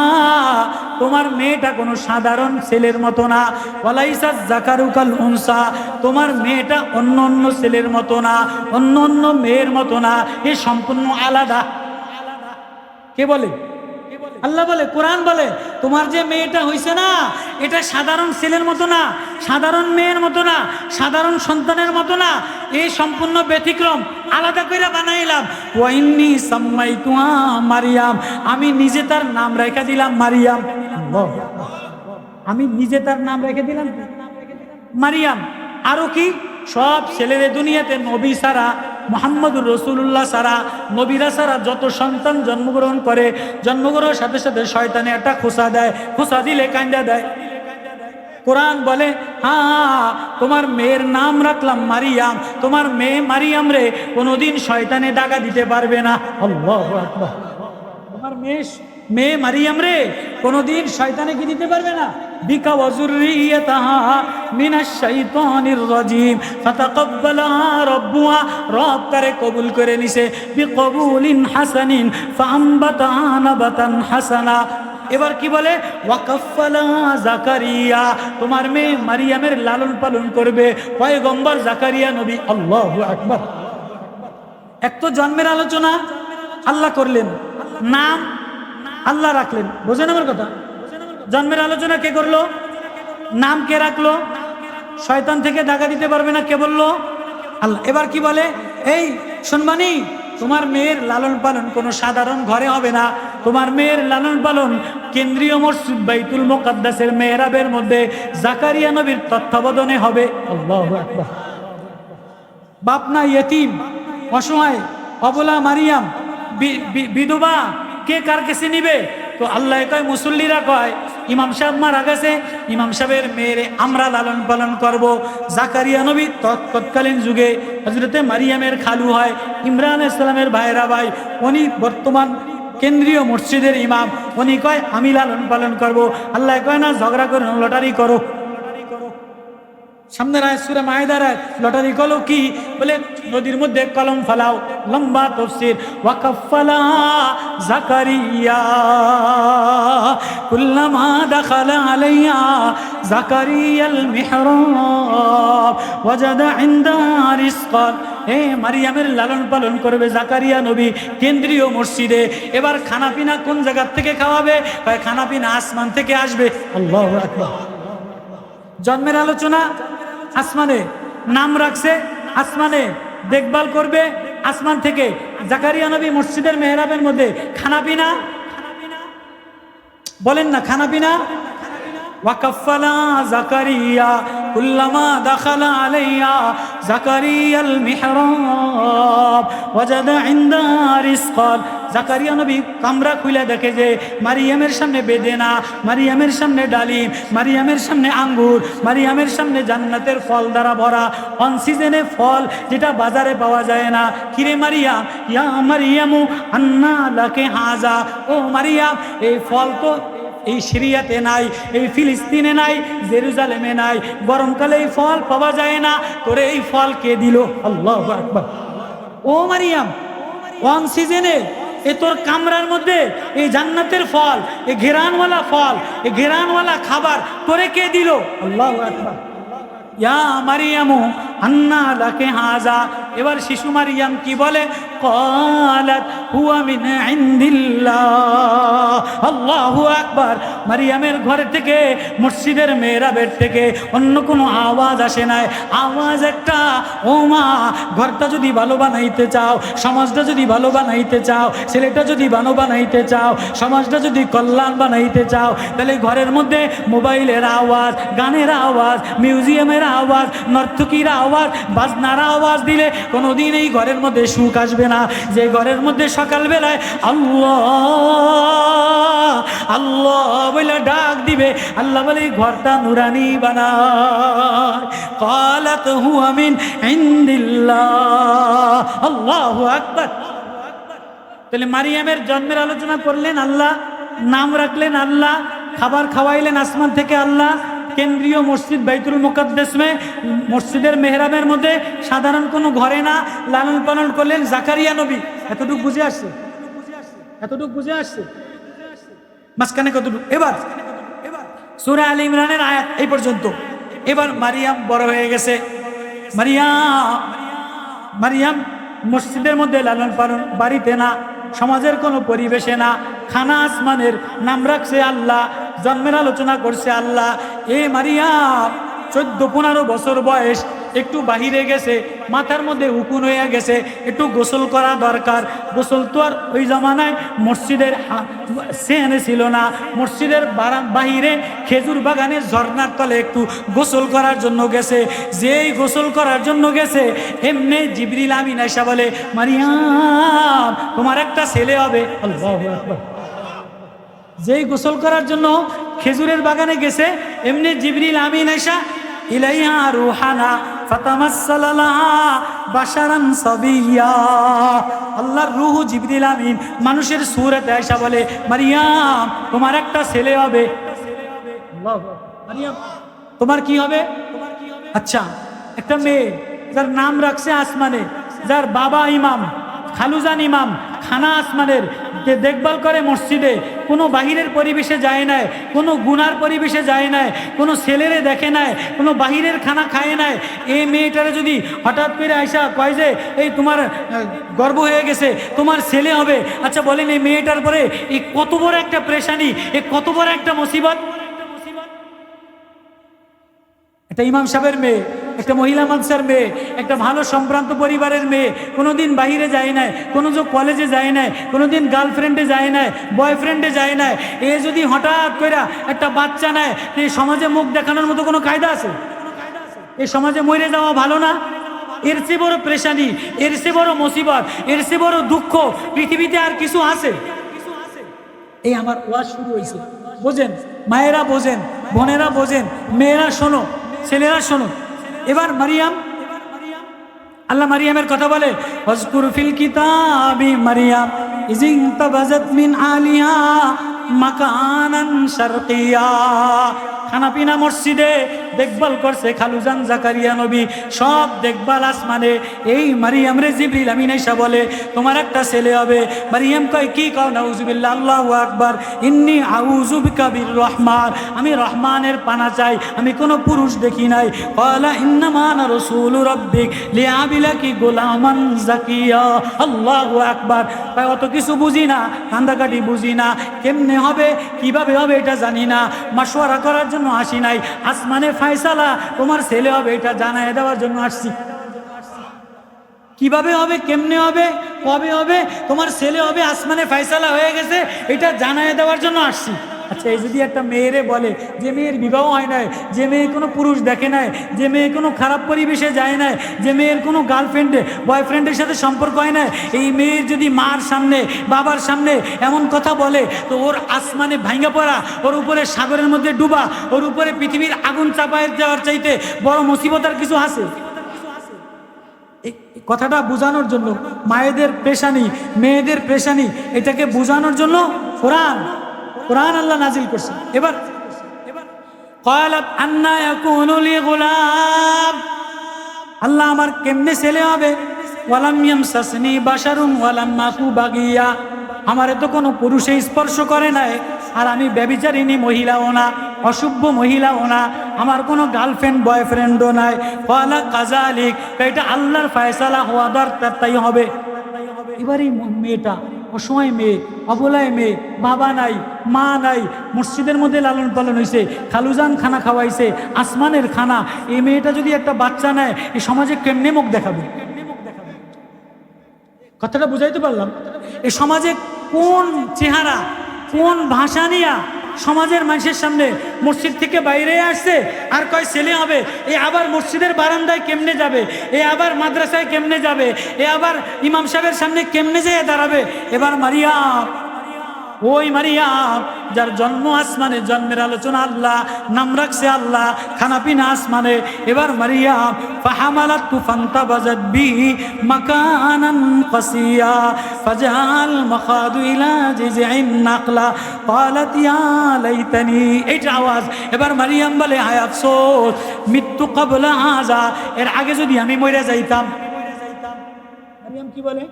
তোমার মেয়েটা কোনো সাধারণ ছেলের মতো না। ওয়ালাইসা যাকারু কাল উনসা, তোমার মেয়েটা অন্য অন্য ছেলের মতো না, অন্য অন্য মেয়ের মতো না, এ সম্পূর্ণ আলাদা। কে বলে? আল্লাহ বলে, কোরআন বলে তোমার যে মেয়েটা হইছে না এটা সাধারণ ছেলের মতো না, সাধারণ মেয়ের মতো না, সাধারণ সন্তানের মতো না, এই সম্পূর্ণ ব্যতিক্রম, আলাদা করে বানাইলাম। ওয়াইন্নি সাম্মাইতুহা মারিয়াম, আমি নিজে তার নাম রেখে দিলাম মারিয়াম। আমি নিজে তার নাম রেখে দিলাম মারিয়াম। আরো কি? সব ছেলেদের দুনিয়াতে নবী সারা, মুহাম্মদুর রাসূলুল্লাহ সারা, নবীরা সারা যত সন্তান জন্মগ্রহণ করে, জন্মগ্রহণের সাথে সাথে শয়তানে একটা খোঁচা দেয়, খোঁচা দিলে কান্দা দেয়। কোরআন বলে হ্যাঁ তোমার মেয়ের নাম রাখলাম মারিয়াম, তোমার মেয়ে মারিয়াম রে কোনোদিন শয়তানে দাগা দিতে পারবে না। আল্লাহু আকবার। তোমার মেয়ে মারিয়াম রে কোনোদিন শয়তানে কি দিতে পারবে না। বিকা ওয়াজুরিয়াতাহা মিনাশ শাইতানির রাজিম ফাতাকাব্বালাহা রাব্বুহা, রব তারে কবুল করে নিছে বিকবুলিন হাসানিন ফাআমবাতাহা নাবাতান হাসানা। এবার কি বলে? ওয়াকাফালাহা জাকারিয়া, তোমার মেয়ে মারিয়ামের লালন পালন করবে পয়গম্বর জাকারিয়া নবী। আল্লাহু আকবার। এক তো জন্মের আলোচনা আল্লাহ করলেন, নাম আল্লাহ রাখলেন, বোঝেন আমার কথা? জন্মের আলোচনা কে করলো? নাম কে রাখলো? শয়তান থেকে দাগা দিতে পারবে না কে বললো? আল্লাহ। এবার কি বলে? এই শুনবানি, তোমার মেয়ের লালন পালন কোনো সাধারণ ঘরে হবে না, তোমার মেয়ের লালন পালন কেন্দ্রীয় মসজিদ বাইতুল মুকাদ্দাসের মেহরাবের মধ্যে জাকারিয়া নবীর তত্ত্বাবধানে হবে। আল্লাহু আকবার। বাপ না ইয়েতিম, অসহায়, অবলা মারিয়াম, বিধবা, কে কার কাছে নিবে? তো আল্লাহ কয়, মুসল্লিরা কয় ইমাম সাহেব মারা গেছে, ইমাম সাহেবের মেয়েরে আমরা লালন পালন করব। জাকারিয়া নবী তৎকালীন যুগে হযরতে মারিয়ামের খালু হয়, ইমরান ইসলামের ভাইরা ভাই, উনি বর্তমান কেন্দ্রীয় মসজিদের ইমাম, উনি কয় আমি লালন পালন করব। আল্লাহ কয় না ঝগড়া করো, লটারি করো। সামনের আয়াত সূরা মায়েদার আয়াত, লটারি করো কি বলে? নদীর মধ্যে কলম ফালাও, লম্বা তাফসীর। ওয়াকাফালা জাকারিয়া কুল্লামা দাখালা আলাইহা জাকারিয়াল মিহরাব ওয়াজাদা ইনদাহা রিজকান। মারিয়ামের লালন পালন করবে জাকারিয়া নবী কেন্দ্রীয় মসজিদে। এবার খানাপিনা কোন জায়গা থেকে খাওয়াবে? খানাপিনা আসমান থেকে আসবে। আল্লাহু আকবার। জন্মের আলোচনা আসমানে, নাম রাখছে আসমানে, দেখভাল করবে আসমান থেকে। জাকারিয়া নবী মসজিদের মেহরাবের মধ্যে খানাপিনা বলেন না, খানা পিনা। ওয়াকাফালা জাকারিয়া কুল্লামা দাখালা আলাইয়া জাকারিয়াল মিহরাব ওয়াজাদা ইনদা রিজকান। জাকারিয়া নবী কামরা খুলে দেখে যে মারিয়ামের সামনে বেদেনা, মারিয়ামের সামনে ডালিম, মারিয়ামের সামনে আঙ্গুর, মারিয়ামের সামনে জান্নাতের ফল দ্বারা ভরা, অন সিজনে ফল যেটা বাজারে পাওয়া যায় না। কিরে মারিয়াম, ইয়া মারিয়ামু আন্না লাকে হাজা, ও মারিয়াম এই ফল তো এই সিরিয়াতে নাই, এই ফিলিস্তিনে নাই, জেরুজালেমে নাই, গরমকালে এই ফল পাওয়া যায় না, তোরে এই ফল কে দিল? আল্লাহু আকবার। ও মারিয়াম ওয়ান সিজনে এ তোর কামরার মধ্যে এই জান্নাতের ফল, এই ঘেরানওয়ালা ফল, এই ঘেরানওয়ালা খাবার তোরে কে দিল? আল্লাহু আকবার। ইয়া মারিয়ামু আন্না লাকে হাজা। এবার শিশু মারিয়াম কি বলে? ক্বালাত হুয়া মিন ইনদিল্লাহ। আল্লাহু আকবার। মারিয়ামের ঘর থেকে, মসজিদের মেহরাবের থেকে অন্য কোনো আওয়াজ আসে নাই। আওয়াজ একটা, ও মা ঘরটা যদি ভালো বানাইতে চাও, সমাজটা যদি ভালো বানাইতে চাও, ছেলেটা যদি ভালো বানাইতে চাও, সমাজটা যদি কল্যাণ বানাইতে চাও, তাহলে ঘরের মধ্যে মোবাইলের আওয়াজ, গানের আওয়াজ, মিউজিয়ামের আওয়াজ, নর্তকীর আওয়াজ, বাজনার আওয়াজ দিলে কোনোদিন এই ঘরের মধ্যে সুখ আসবে না। যে ঘরের মধ্যে সকালবেলায় আল্লাহ আল্লাহ বলে ডাক দিবে, আল্লাহ বলে এই ঘরটা নুরানি বানায়। ক্বালাত হুয়া মিন ইনদিল্লাহ। আল্লাহু আকবার। তাহলে মারিয়ামের জন্মের আলোচনা করলেন আল্লাহ, নাম রাখলেন আল্লাহ, খাবার খাওয়াইলেন আসমান থেকে আল্লাহ। কেন্দ্রীয় মসজিদ বাইতুল মুকাদ্দাস মসজিদের মেহরাবের মধ্যে সাধারণ কোনো ঘরে না, লালন পালন করলেন জাকারিয়া নবী। এতটুকু বুঝে আসছে? এতটুকু বুঝে আসছে? মাঝখানে কতটুকু? এবার সূরা আলে ইমরানের আয়াত এই পর্যন্ত। এবার মারিয়াম বড় হয়ে গেছে। মারিয়াম মসজিদের মধ্যে লালন পালন, বাড়িতে না, সমাজের কোনো পরিবেশে না, খানা আসমানের, নাম রাখছে আল্লাহ, জন্মের আলোচনা করছে আল্লাহ। এ মারিয়াম 14-15 বছর বয়স, একটু বাহিরে গেছে, মাথার মধ্যে উকুন হয়ে গেছে, একটু গোসল করা দরকার। গোসল তো আর ওই জমানায় মসজিদের সেখানে ছিল না, মসজিদের বাহিরে খেজুর বাগানে ঝর্ণার তলে একটু গোসল করার জন্য গেছে। যেই গোসল করার জন্য গেছে, এমনি জিবরিল আমিন আয়েশা বলে, মারিয়াম তোমার একটা ছেলে হবে। আল্লাহু আকবার। যেই গোসল করার জন্য খেজুরের বাগানে গেছে, এমনি জিবরিল আমিন আয়েশা ইলাইহা রুহানা ফাতামাসসালা লাহা বাশারান সাবিয়্যা। আল্লাহর রূহ জিবরিল আমিন মানুষের সূরতে আয়েশা বলে, মারিয়াম তোমার একটা ছেলে হবে। আল্লাহু আকবার। মারিয়াম তোমার কি হবে? আচ্ছা, একটা মেয়ে যার নাম রাখছে আসমানে, যার বাবা ইমাম, খালুজান ইমাম, খানা আসমানের, যে দেখভাল করে মসজিদে, কোনো বাহিরের পরিবেশে যায় নাই, কোনো গুনার পরিবেশে যায় নাই, কোনো ছেলেরে দেখে নাই, কোনো বাহিরের খানা খায় নাই। এই মেয়েটারে যদি হঠাৎ করে আইসা কয় যে এই তোমার গর্ব হয়ে গেছে, তোমার ছেলে হবে, আচ্ছা বলেন এই মেয়েটার পরে এই কত বড় একটা পেরেশানি, এই কত বড় একটা মুসিবত। একটা ইমাম সাহেবের মেয়ে, একটা মহিলা মাদ্রাসার মেয়ে, একটা ভালো সম্ভ্রান্ত পরিবারের মেয়ে, কোনোদিন বাইরে যায় নাই, কোনো কলেজে যায় নাই, কোনোদিন গার্লফ্রেন্ডে যায় নাই, বয়ফ্রেন্ডে যায় নাই। এ যদি হঠাৎ করে একটা বাচ্চা নেয়, এই সমাজে মুখ দেখানোর মতো কোনো কায়দা আছে? এই সমাজে মরে যাওয়া ভালো না? এর চেয়ে বড় পেরেশানি, এর চেয়ে বড় মুসিবত, এর চেয়ে বড় দুঃখ পৃথিবীতে আর কিছু আছে? এই আমার ওয়াজ শুরু হয়েছে, বোঝেন মায়েরা, বোঝেন বোনেরা, বোঝেন মেয়েরা, শোনো, ছেলেরা শোনো। এবার মারিয়াম, আল্লাহ মারিয়ামের কথা বলে, ওয়াজকুর ফিল কিতাবি মারিয়াম ইয ইনতাবাযাত মিন আলিহা মাকানান শারকিয়া। খানাপিনা মসজিদে দেখভাল করছে খালুজান জাকারিয়া নবী, সব দেখভাল আসমানে। এই মারিয়াম রে জিবরিল আমিন আয়েশা বলে, তোমার একটা ছেলে হবে। মারিয়াম কয়, কি কও? নাউজুবিল্লাহ, আল্লাহু আকবার। ইন্নী আউযু বিকা বির রহমান, আমি রহমানের পানা চাই, আমি কোনো পুরুষ দেখি নাই। ক্বালা ইন্নামা আনা রাসূলু রাব্বিক লিআবিলাকি গোলামান জাকিয়া। আল্লাহু আকবার। কয় অত কিছু বুঝি না, কান্দাকাটি বুঝি না, কেমনে হবে কিভাবে হবে এটা জানি না, মাশওয়ারা করার জন্য আসি নাই, আসমানে ফায়সালা তোমার ছেলে হবে এটা জানায় দেওয়ার জন্য আসছি। কিভাবে হবে, কেমনে হবে, কবে হবে, তোমার ছেলে হবে, আসমানে ফায়সালা হয়ে গেছে, এটা জানায় দেওয়ার জন্য আসছি। আচ্ছা, এই যদি একটা মেয়েরে বলে যে মেয়ের বিবাহ হয় নাই, যে মেয়ে কোনো পুরুষ দেখে নাই, যে মেয়ে কোনো খারাপ পরিবেশে যায় নাই, যে মেয়ের কোনো গার্লফ্রেন্ড বয়ফ্রেন্ডের সাথে সম্পর্ক হয় না, এই মেয়ের যদি মার সামনে বাবার সামনে এমন কথা বলে, তো ওর আসমানে ভাঙ্গা পড়া, ওর উপরে সাগরের মধ্যে ডুবা, ওর উপরে পৃথিবীর আগুন চাপায় যাওয়ার চাইতে বড় মুসিবত আর কিছু আছে? এই কথাটা বোঝানোর জন্য, মায়েদের পেশানি, মেয়েদের পেশানি, এটাকে বোঝানোর জন্য কোরআন আল্লাহ নাজিল করছে। এবার ক্বালাত আন্না ইয়াকুনু লি গুলাম, আল্লাহ আমার কেমনে ছেলে হবে? ওয়ালাম ইয়ামসাসনি বাশারুন ওয়ালাম মাকু বাগিয়া, আমারে তো কোনো পুরুষে স্পর্শ করে নাই, আর আমি ব্যভিচারিণী মহিলাও না, অশুভ মহিলাও না, আমার কোনো গার্লফ্রেন্ড বয়ফ্রেন্ডও নাই। ক্বালা কাযালিক, এটা আল্লাহর ফয়সালা হওয়া দরকার, তাই হবে। এবার এই মেয়েটা অসময় মেয়ে, অবলায় মেয়ে, বাবা নাই, মা নাই, মসজিদের মধ্যে লালন পালন হয়েছে, খালুজান খানা খাওয়াইছে, আসমানের খানা, এই মেয়েটা যদি একটা বাচ্চা নেয়, এই সমাজে কেমনে মুখ দেখাবে? কথাটা বুঝাইতে পারলাম? এই সমাজে কোন চেহারা, কোন ভাষা নিয়া সমাজের মানুষের সামনে মসজিদ থেকে বাইরে আসছে, আর কয় ছেলে হবে, এ আবার মসজিদের বারান্দায় কেমনে যাবে, এ আবার মাদ্রাসায় কেমনে যাবে, এ আবার ইমাম সাহেবের সামনে কেমনে যেয়ে দাঁড়াবে? এবার মারিয়াম, ওই মারিয়াম যার জন্ম আসমানে, জন্মের আলোচনা আল্লাহ, নাম রাখছে আল্লাহ, খানাপিনা আসমানে। এবার মারিয়াম ফাহামালাতু ফান্তাবাজাত বিহি মাকানান কাসিয়া ফাজাল মাখাদু ইলা জিযইন নাকলা ক্বালাত ইয়া লাইতানি, এইটা আওয়াজ। এবার মারিয়াম বলে, হায় আফসোস, মৃত্যু ক্বাবলা হাযা, এর আগে যদি আমি মরে যাইতাম। মারিয়াম কি বলে?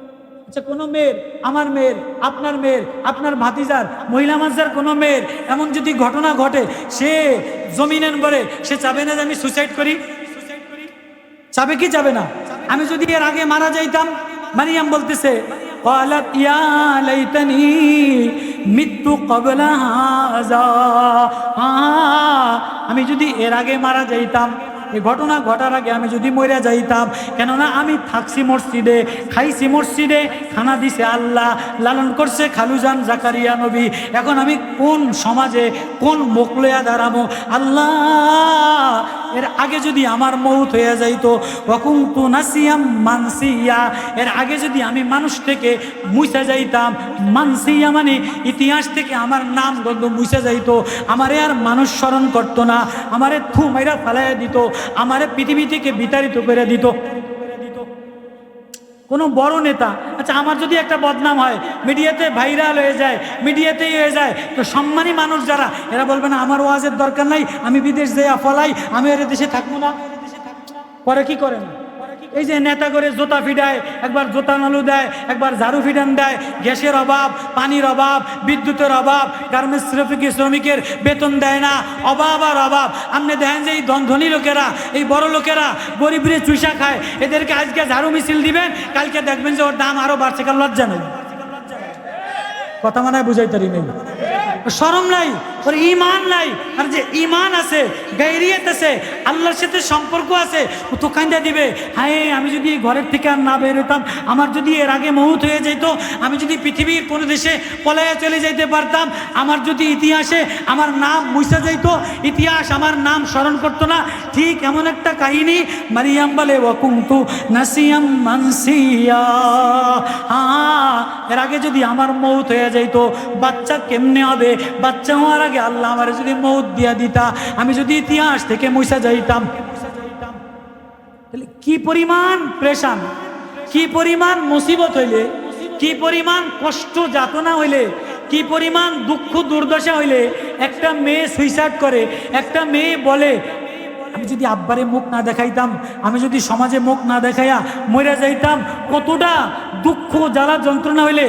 আচ্ছা, কোনো মেয়ের, আমার মেয়ের, আপনার মেয়ের, আপনার ভাতিজার, মহিলা মানুষের কোনো মেয়ের এমন যদি ঘটনা ঘটে, সে জমিনের পরে সে চাবে না যে আমি সুসাইড করি? চাবে কি চাবে না? আমি যদি এর আগে মারা যাইতাম। মারিয়াম বলতেছে, ক্বালাত ইয়া লাইতানি মিতু ক্বাবলা হাযা, আমি যদি এর আগে মারা যাইতাম, এই ঘটনা ঘটার আগে আমি যদি মরে যাইতাম। কেননা আমি থাকছি মসজিদে, খাইছি মসজিদে, খানা দিছে আল্লাহ, লালন করছে খালুজান জাকারিয়া নবী। এখন আমি কোন সমাজে, কোন মুখ লইয়া দাঁড়াবো? আল্লাহ, এর আগে যদি আমার মৌত হয়ে যাইতো, ওয়াকুনতু নাসিয়াম মানসিয়া, এর আগে যদি আমি মানুষ থেকে মুইসা যাইতাম, মানসিয়া মানে ইতিহাস থেকে আমার নাম গন্ধ মুইসা যাইতো, আমারে আর মানুষ স্মরণ করতো না, আমারে থু মাইরা ফালাইয়া দিত, আমারে পৃথিবী থেকে বিতাড়িত করে দিত। কোনো বড় নেতা, আচ্ছা আমার যদি একটা বদনাম হয়, মিডিয়াতে ভাইরাল হয়ে যায়, মিডিয়াতেই হয়ে যায়, তো সম্মানী মানুষ যারা, এরা বলবে না আমার ওয়াজের দরকার নাই, আমি বিদেশ যাইয়া ফলাই, আমি এর দেশে থাকবো না। করে কি করে না? এই যে নেতা করে জোতা ফিডায়, একবার জোতা নালু দেয়, একবার ঝাড়ু ফিডান দেয়, গ্যাসের অভাব, পানির অভাব, বিদ্যুতের অভাব, গার্মেন্টস শ্রমিকের বেতন দেয় না, অভাব আর অভাব। আপনি দেখেন যে এই ধনী লোকেরা, এই বড় লোকেরা গরিবরে চুষা খায়, এদেরকে আজকে ঝাড়ু মিছিল দিবেন, কালকে দেখবেন যে ওর দাম আরো বাড়ছে, কার লজ্জা নেই? কথা মানে বুঝাইতারি নেই, শরম নাই, ওর ঈমান নাই। আর যে ঈমান আছে, গায়রিয়ত আছে, আল্লাহর সাথে সম্পর্ক আছে, ও তো কান্দা দিবে, হায় আমি যদি এই ঘরের থেকে আর না বের হইতাম, আমার যদি এর আগে মউত হয়ে যেত, আমি যদি পৃথিবীর কোনো দেশে পলাইয়া চলে যাইতে পারতাম, আমার যদি ইতিহাসে আমার নাম মুছা যাইত, ইতিহাস আমার নাম স্মরণ করতো না। ঠিক এমন একটা কাহিনী মারিয়াম বলে, ওয়াকুনতু নাসিয়াম মানসিয়া, এর আগে যদি আমার মউত হয়ে যাইত, বাচ্চা কেমনে হবে? বাচ্চা হওয়ার আগে আল্লাহ আমার যদি মউত দিয়া দিতা, আমি যদি ইতিহাস থেকে মুছা যাইতাম, তাহলে কি পরিমাণ প্রেশান, কি পরিমাণ মুসিবত হইলে, কি পরিমাণ কষ্ট যাতনা হইলে, কি পরিমাণ দুঃখ দুর্দশা হইলে একটা মেয়ে সুইসাইড করে, একটা মেয়ে বলে আমি যদি আব্বারে মুখ না দেখাইতাম, আমি যদি সমাজে মুখ না দেখাইয়া মরে যাইতাম, কতটা দুঃখ জ্বালা যন্ত্রণা হইলে।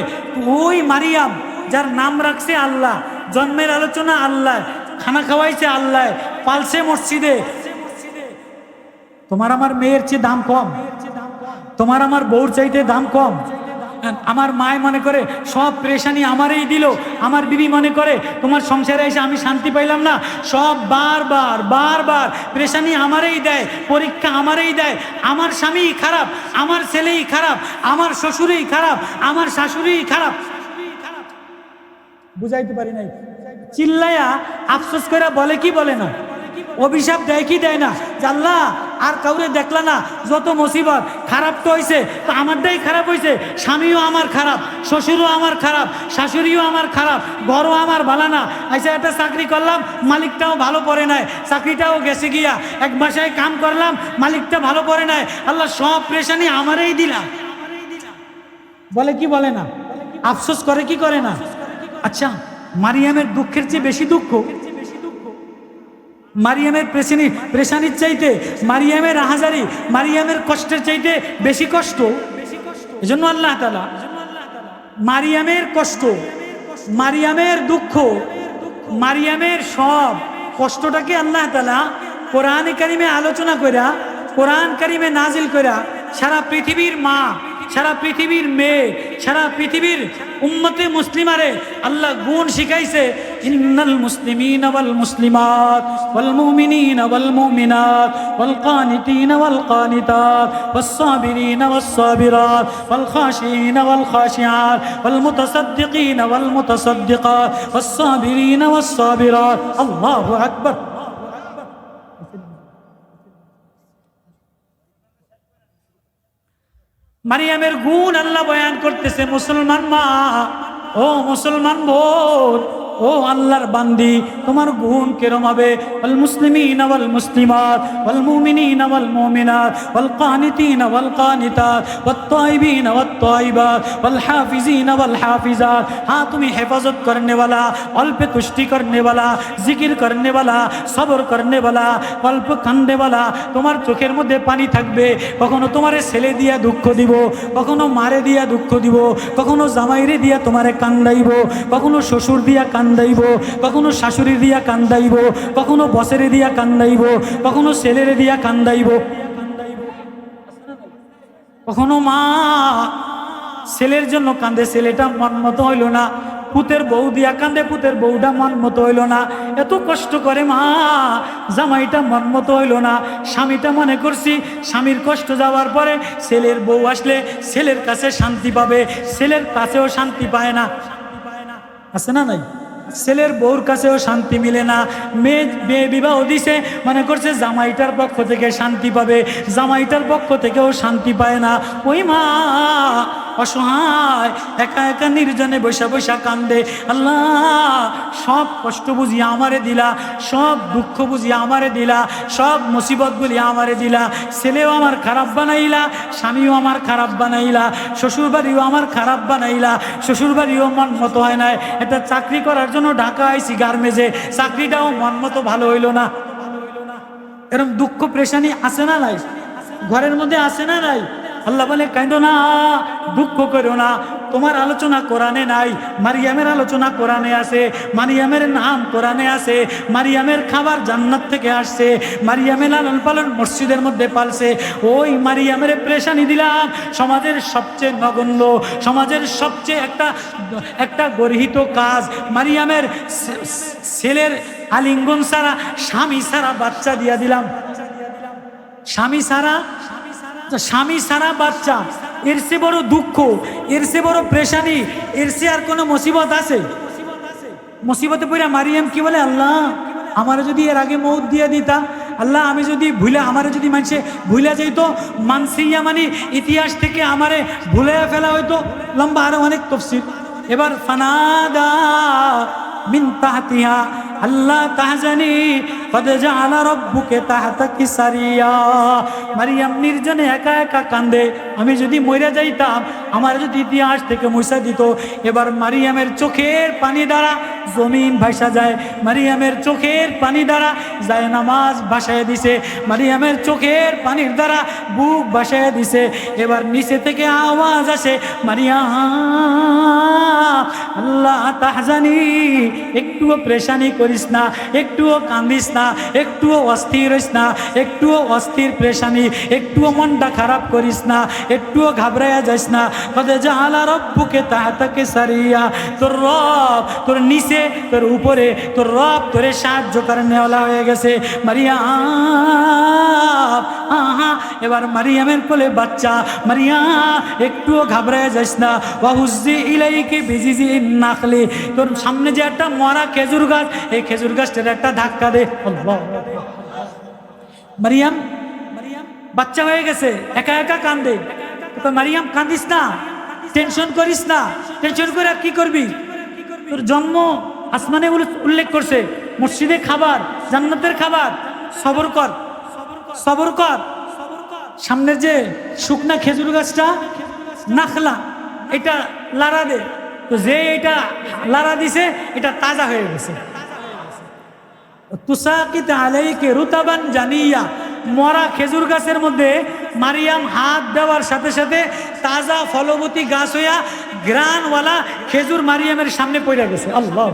ওই মারিয়াম যার নাম রাখছে আল্লাহ, জন্মের আলোচনা আল্লাহ, খানা খাওয়াইছে আল্লাহ, পালছে মসজিদে, তোমার আমার মেয়ের চেয়ে দাম কম? তোমার আমার বউর চাইতে দাম কম? আমার মায় মনে করে সব প্রেশানি আমারই দিল, আমার বিবি মনে করে তোমার সংসারে এসে আমি শান্তি পাইলাম না, সব বারবার বারবার প্রেশানি আমারই দেয়, পরীক্ষা আমারই দেয়, আমার স্বামীই খারাপ, আমার ছেলেই খারাপ, আমার শ্বশুরই খারাপ, আমার শাশুড়িই খারাপ। বুঝাইতে পারি নাই, চিল্লায়া আফসোস করে বলে কি বলে না, অভিশাপ দেয় কি দেয় না, যে আল্লাহ আর কাউরে দেখলা না, যত মুসিবত খারাপ তো হয়েছে, তো আমারটাই খারাপ হয়েছে, স্বামীও আমার খারাপ, শ্বশুরও আমার খারাপ, শাশুড়িও আমার খারাপ, ঘরও আমার ভালো না। আচ্ছা একটা চাকরি করলাম, মালিকটাও ভালো পড়ে নাই, চাকরিটাও গেছে গিয়া, এক বাসায় কাম করলাম, মালিকটা ভালো পড়ে নাই, আল্লাহ সব প্রেশানি আমারই দিলাম, বলে কি বলে না, আফসোস করে কি করে না। আচ্ছা মারিয়ামের দুঃখের চেয়ে বেশি দুঃখ, মারিয়ামের প্রেশানির চাইতে, মারিয়ামের আহাজারি, মারিয়ামের কষ্টের চাইতে বেশি কষ্ট। এজন্য আল্লাহ তাআলা মারিয়ামের কষ্ট, মারিয়ামের দুঃখ, মারিয়ামের সব কষ্টটাকে আল্লাহ তাআলা কোরআনে কারিমে আলোচনা কইরা, কোরআন কারিমে নাজিল কইরা সারা পৃথিবীর মা, সারা পৃথিবীর মেয়ে, সারা পৃথিবীর উম্মতে মুসলিমারে আল্লাহ গুণ শিখাইছে। ইন্নাল মুসলিমিনা ওয়াল মুসলিমাত ওয়াল মুমিনিনা ওয়াল মুমিনাত ওয়াল কানিতিনা ওয়াল কানিতাত ওয়াস সাবিরিনা ওয়াস সাবিরাত ওয়াল খাশিনা ওয়াল খাশিয়াত ওয়াল মুতাসাদ্দিকিনা ওয়াল মুতাসাদ্দিকাত ওয়াস সাবিরিনা ওয়াস সাবিরাত। আল্লাহু আকবার। মারিয়ামের গুণ আল্লাহ বয়ান করতেছে। মুসলমান মা, ও মুসলমান বোন, ও আল্লাহর বান্দি, তোমার গুণ কেরম হবে? ওয়াল মুসলিমিনা ওয়াল মুসলিমাত ওয়াল মুমিনিনা ওয়াল মুমিনাত ওয়াল কানিতিনা ওয়াল কানিতাত ওয়াত তাইবিনা ওয়াত তাইবাত ওয়াল হাফিজিনা ওয়াল হাফিজাত। হ্যাঁ, তুমি হেফাজত করনে वाला, অল্পে তুষ্টি করনে वाला, জিকির করনে वाला, সবর করনে वाला, অল্প কান্দে वाला। তোমার চোখের মধ্যে পানি থাকবে, কখনো তোমারে ছেলে দিয়া দুঃখ দিব, কখনো মারে দিয়া দুঃখ দিব, কখনো জামাইরে দিয়া তোমারে কান্দাইব, কখনো শ্বশুর দিয়া কান্দাইব, কখনো শাশুড়ি দিয়া কান্দাইব, কখনো বসেরে দিয়া কান্দাইব, কখনো ছেলেরে দিয়া কান্দাইব, কখনো মা ছেলের জন্য কান্দে, ছেলেটা মন মতো হইল না, পুতের বউ দিয়া কান্দে, পুতের বউটা মন মতো হইল না, এত কষ্ট করে মা, জামাইটা মন মতো হইল না। স্বামীটা মনে করছি স্বামীর কষ্ট যাওয়ার পরে ছেলের বউ আসলে ছেলের কাছে শান্তি পাবে, ছেলের কাছেও শান্তি পায় না, আছে না নাই? ছেলের বউর কাছেও শান্তি মিলে না। মেয়ে বিবাহ দিছে, মনে করছে জামাইটার পক্ষ থেকে শান্তি পাবে, জামাইটার পক্ষ থেকেও শান্তি পায় না। ওই মা অসহায় একা একা নির্জনে বৈশা বৈশা কান্দে, আল্লাহ সব কষ্ট বুঝিয়ে আমারে দিলা, সব দুঃখ বুঝিয়ে আমারে দিলা, সব মুসিবতগুলি আমারে দিলা, ছেলেও আমার খারাপ বানাইলা, স্বামীও আমার খারাপ বানাইলা, শ্বশুরবাড়িও আমার খারাপ বানাইলা, শ্বশুরবাড়িও মন মতো হয় নাই। এটা চাকরি করার জন্য ঢাকা আইছি গার্মেজে, চাকরিটাও মন মতো ভালো হইল না। এরকম দুঃখ প্রেশানি আছে না নাই? ঘরের মধ্যে আছে না নাই? আল্লাহ বলে কাঁদো না, দুঃখ করো না। তোমার আলোচনা কোরআনে নাই, মারিয়ামের আলোচনা কোরআনে আছে, মারিয়ামের নাম কোরআনে আছে, মারিয়ামের খাবার জান্নাত থেকে আসছে, মারিয়ামের লালন পালন মসজিদের মধ্যে পালছে। ওই মারিয়ামের প্রেশানি দিলাম সমাজের সবচেয়ে নগণ্য, সমাজের সবচেয়ে একটা গর্হিত কাজ। মারিয়ামের ছেলের আলিঙ্গন ছাড়া, স্বামী ছাড়া বাচ্চা দিয়া দিলাম, স্বামী ছাড়া বাচ্চা। এর সে বড় দুঃখ, এর সে বড় প্রেশানি, এর সে আর কোনো মুসিবত আছে? মুসিবতে পড়ে মারিয়াম কি বলে, আল্লাহ আমারে যদি এর আগে মৌত দিয়ে দিতা, আল্লাহ আমি যদি আমারে যদি মানুষে ভুলে যাইত, মানসিয়া মানে ইতিহাস থেকে আমারে ভুলে ফেলা হইতো। লম্বা আরো অনেক তফসির। এবার ফানাদা মিন তাহতিহা আল্লাহ তাহজানি কদ জাআলা রাব্বুকা তাহতাকি সারিয়া। মারিয়াম নির্জনে একা একা কান্দে, আমি যদি মরে যাইতাম, আমার যদি ইতিহাস থেকে মুছা দিত। এবার মারিয়ামের চোখের পানি দ্বারা জমিন ভাসা যায়, মারিয়ামের চোখের পানি দ্বারা যায় নামাজ ভাসায় দিছে, মারিয়ামের চোখের পানির দ্বারা বুক ভাসায় দিছে। এবার নিচে থেকে আওয়াজ আসে, মারিয়াম আল্লাহ তাহজানি, একটুও প্রেশানি করিস না, একটুও কান্দিস না, একটুও অস্থির হইস না, একটুও অস্থির প্রেশানি, একটুও মনটা খারাপ করিস না, একটুও ঘাবড়াইয়া যাইস না। কদ জাআলা রাব্বুকা তাহতাকা সারিয়া, তোর রব তোর নিচে তোর উপরে, তোর রব তোরে সাহায্য করনেওয়ালা হয়ে গেছে। মারিয়াম এবার মারিয়ামের কোলে বাচ্চা। মারিয়াম একটুও ঘাবড়ায় যাস না। ওয়াহুজ্জি ইলাইকি বিজিজিন নাখলি, তোর সামনে যে একটা মরা খেজুর গাছ, এই খেজুর গাছটার একটা ধাক্কা দে। আল্লাহ। মারিয়াম বাচ্চা হয়ে গেছে, একা একা কান্দে। মারিয়াম কান্দিস না, টেনশন করিস না। টেনশন করে আর কি করবি? তোর জন্ম আসমানে উল্লেখ করছে, মসজিদে খাবার, জান্নাতের খাবার। সবর কর, সবর কর। সামনের যে শুকনা খেজুর গাছটা নাখলা, এটা লাড়া দে। তো যে এটা লাড়া দিছে এটা তাজা হয়ে গেছে। তুসাকিত আলাইকে রুতাবান জানিয়া, মরা খেজুর গাছের মধ্যে মারিয়াম হাত দেওয়ার সাথে সাথে তাজা ফলবতী গাছ হইয়া গ্রানওয়ালা খেজুর মারিয়ামের সামনে পড়ে গেছে। আল্লাহ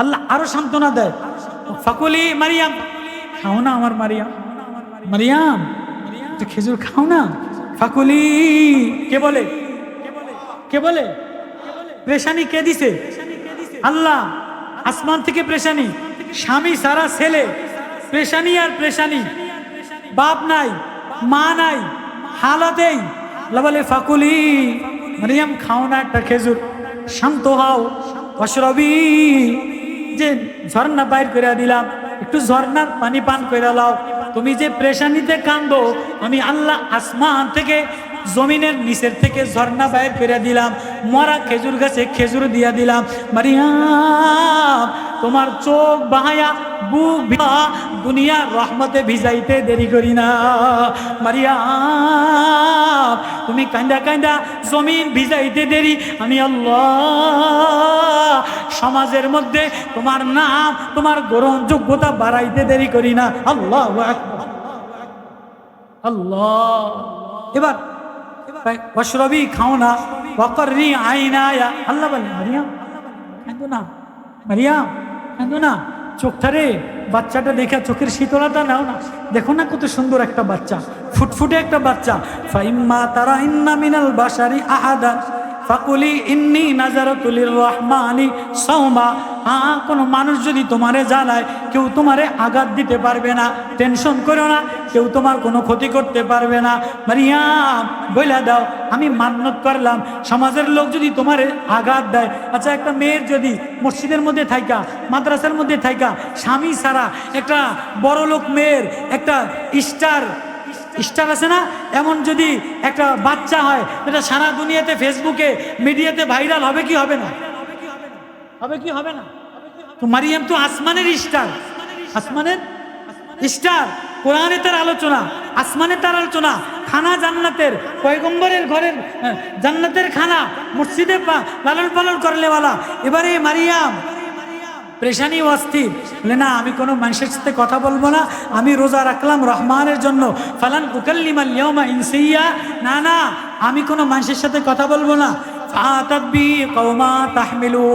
আল্লাহ আরো সান্ত্বনা দেয়। ফাকুলি মারিয়াম, খাও না আমার মারিয়াম, মারিয়াম খেজুর খাও না। ফাকুলি কে বলে? কে বলে? প্রেশানি কে দিছে? আল্লাহ। আসমান থেকে প্রেশানি, স্বামী সারা ছেলে, প্রেশানি আর প্রেশানি। বাপ নাই, মা নাই, হালতেই বলে ফাকুলি মারিয়াম খাও না একটা খেজুর, শান্ত হও। অশরবি, যে ঝর্ণা বাইর করে দিলাম, একটু ঝর্ণার পানি পান করে লাও। তুমি যে প্রেশানিতে কান্দো, আমি আল্লাহ আসমান থেকে জমিনের নিচের থেকে ঝর্ণা বাইর করে দিলাম, মরা খেজুর গাছে খেজুর দিয়া দিলাম। মারিয়াম তোমার চোখ বাহায়া বুক দুনিয়া রহমতে ভিজাইতে দেরি করি না। মারিয়াম তুমি কান্দা কান্দা জমিন ভিজাইতে দেরি, আমি আল্লাহ সমাজের মধ্যে তোমার নাম, তোমার গ্রহণযোগ্যতা বাড়াইতে দেরি করি না। আল্লাহ আল্লাহ। এবার অশরবি খাও না, ওয়াকরি আইনায়া। আল্লাহ বলে মারিয়াম কাঁদো না, মারিয়াম কাঁদো না। চোখটারে বাচ্চাটা দেখে চোখের শীতলতা নাও না। দেখো না কত সুন্দর একটা বাচ্চা, ফুটফুটে একটা বাচ্চা। ফাইম্মা তারা ইন্না মিনাল বাশারি আহাদা ফাকুলি ইন্নি নাজারাতু লিররহমানি সাওমা। কোনো মানুষ যদি তোমারে জ্বালায়, কেউ তোমারে আঘাত দিতে পারবে না, টেনশন করো না, কেউ তোমার কোনো ক্ষতি করতে পারবে না। মারিয়াম বইলা দাও, আমি মান্যত করলাম, সমাজের লোক যদি তোমারে আঘাত দেয়। আচ্ছা, একটা মেয়ের যদি মসজিদের মধ্যে থাইকা, মাদ্রাসার মধ্যে থাইকা, স্বামী ছাড়া একটা বড় লোক মেয়ের একটা স্টার আছে না, এমন যদি একটা বাচ্চা হয়, এটা সারা দুনিয়াতে ফেসবুকে মিডিয়াতে ভাইরাল হবে কি হবে না? হবে কি হবে না? তো মারিয়াম তো আসমানের স্টার, আসমানের স্টার। কোরআনে তার আলোচনা, আসমানে তার আলোচনা, খানা জান্নাতের, পয়গম্বরের ঘরের জান্নাতের খানা, মসজিদে লালন পালন করলেওয়ালা। এবারে মারিয়াম প্রেশানি অস্থির, বলে না আমি কোনো মানুষের সাথে কথা বলবো না, আমি রোজা রাখলাম রহমানের জন্য। ফালান উকাল্লিমাল ইয়াউমা ইনসিয়া, না না আমি কোনো মানুষের সাথে কথা বলবো না। ফাতাবি কওমা তাহমিলু,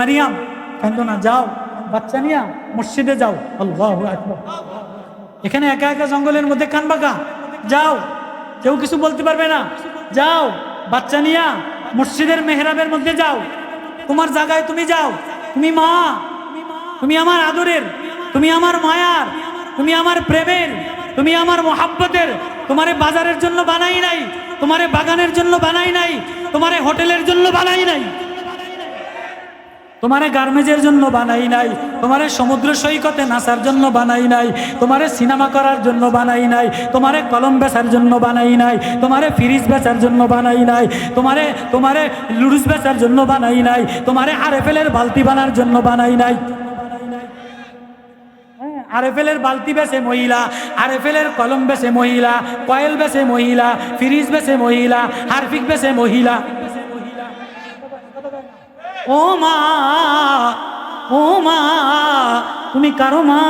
মারিয়াম কাঁদো না, যাও বাচ্চা নিয়া মসজিদে যাও। আল্লাহু আকবার। এখানে একা একা জঙ্গলের মধ্যে কানবাকা, যাও, কেউ কিছু বলতে পারবে না। যাও বাচ্চা নিয়া মসজিদের মেহরাবের মধ্যে যাও, তোমার জায়গায় তুমি যাও। তুমি মা, তুমি আমার আদরের, তুমি আমার মায়ার, তুমি আমার প্রেমের, তুমি আমার মোহাব্বতের। তোমারে বাজারের জন্য বানাই নাই, তোমারে বাগানের জন্য বানাই নাই, তোমারে হোটেলের জন্য বানাই নাই, তোমারে গার্মেজের জন্য বানাই নাই, তোমারে সমুদ্র সৈকতে নাচার জন্য বানাই নাই, তোমারে সিনেমা করার জন্য বানাই নাই, তোমারে কলম বেচার জন্য বানাই নাই, তোমারে ফ্রিজ বেচার জন্য বানাই নাই, তোমারে লুডুস বেচার জন্য বানাই নাই, তোমারে আরএফএলের বালতি বানার জন্য বানাই নাই। আরএফএলের বালতি বেচে মহিলা, আরএফএলের কলম বেচে মহিলা, কয়েল বেচে মহিলা, ফ্রিজ বেচে মহিলা, হারপিক বেচে মহিলা। ও মা, ও মা তুমি কারো মা,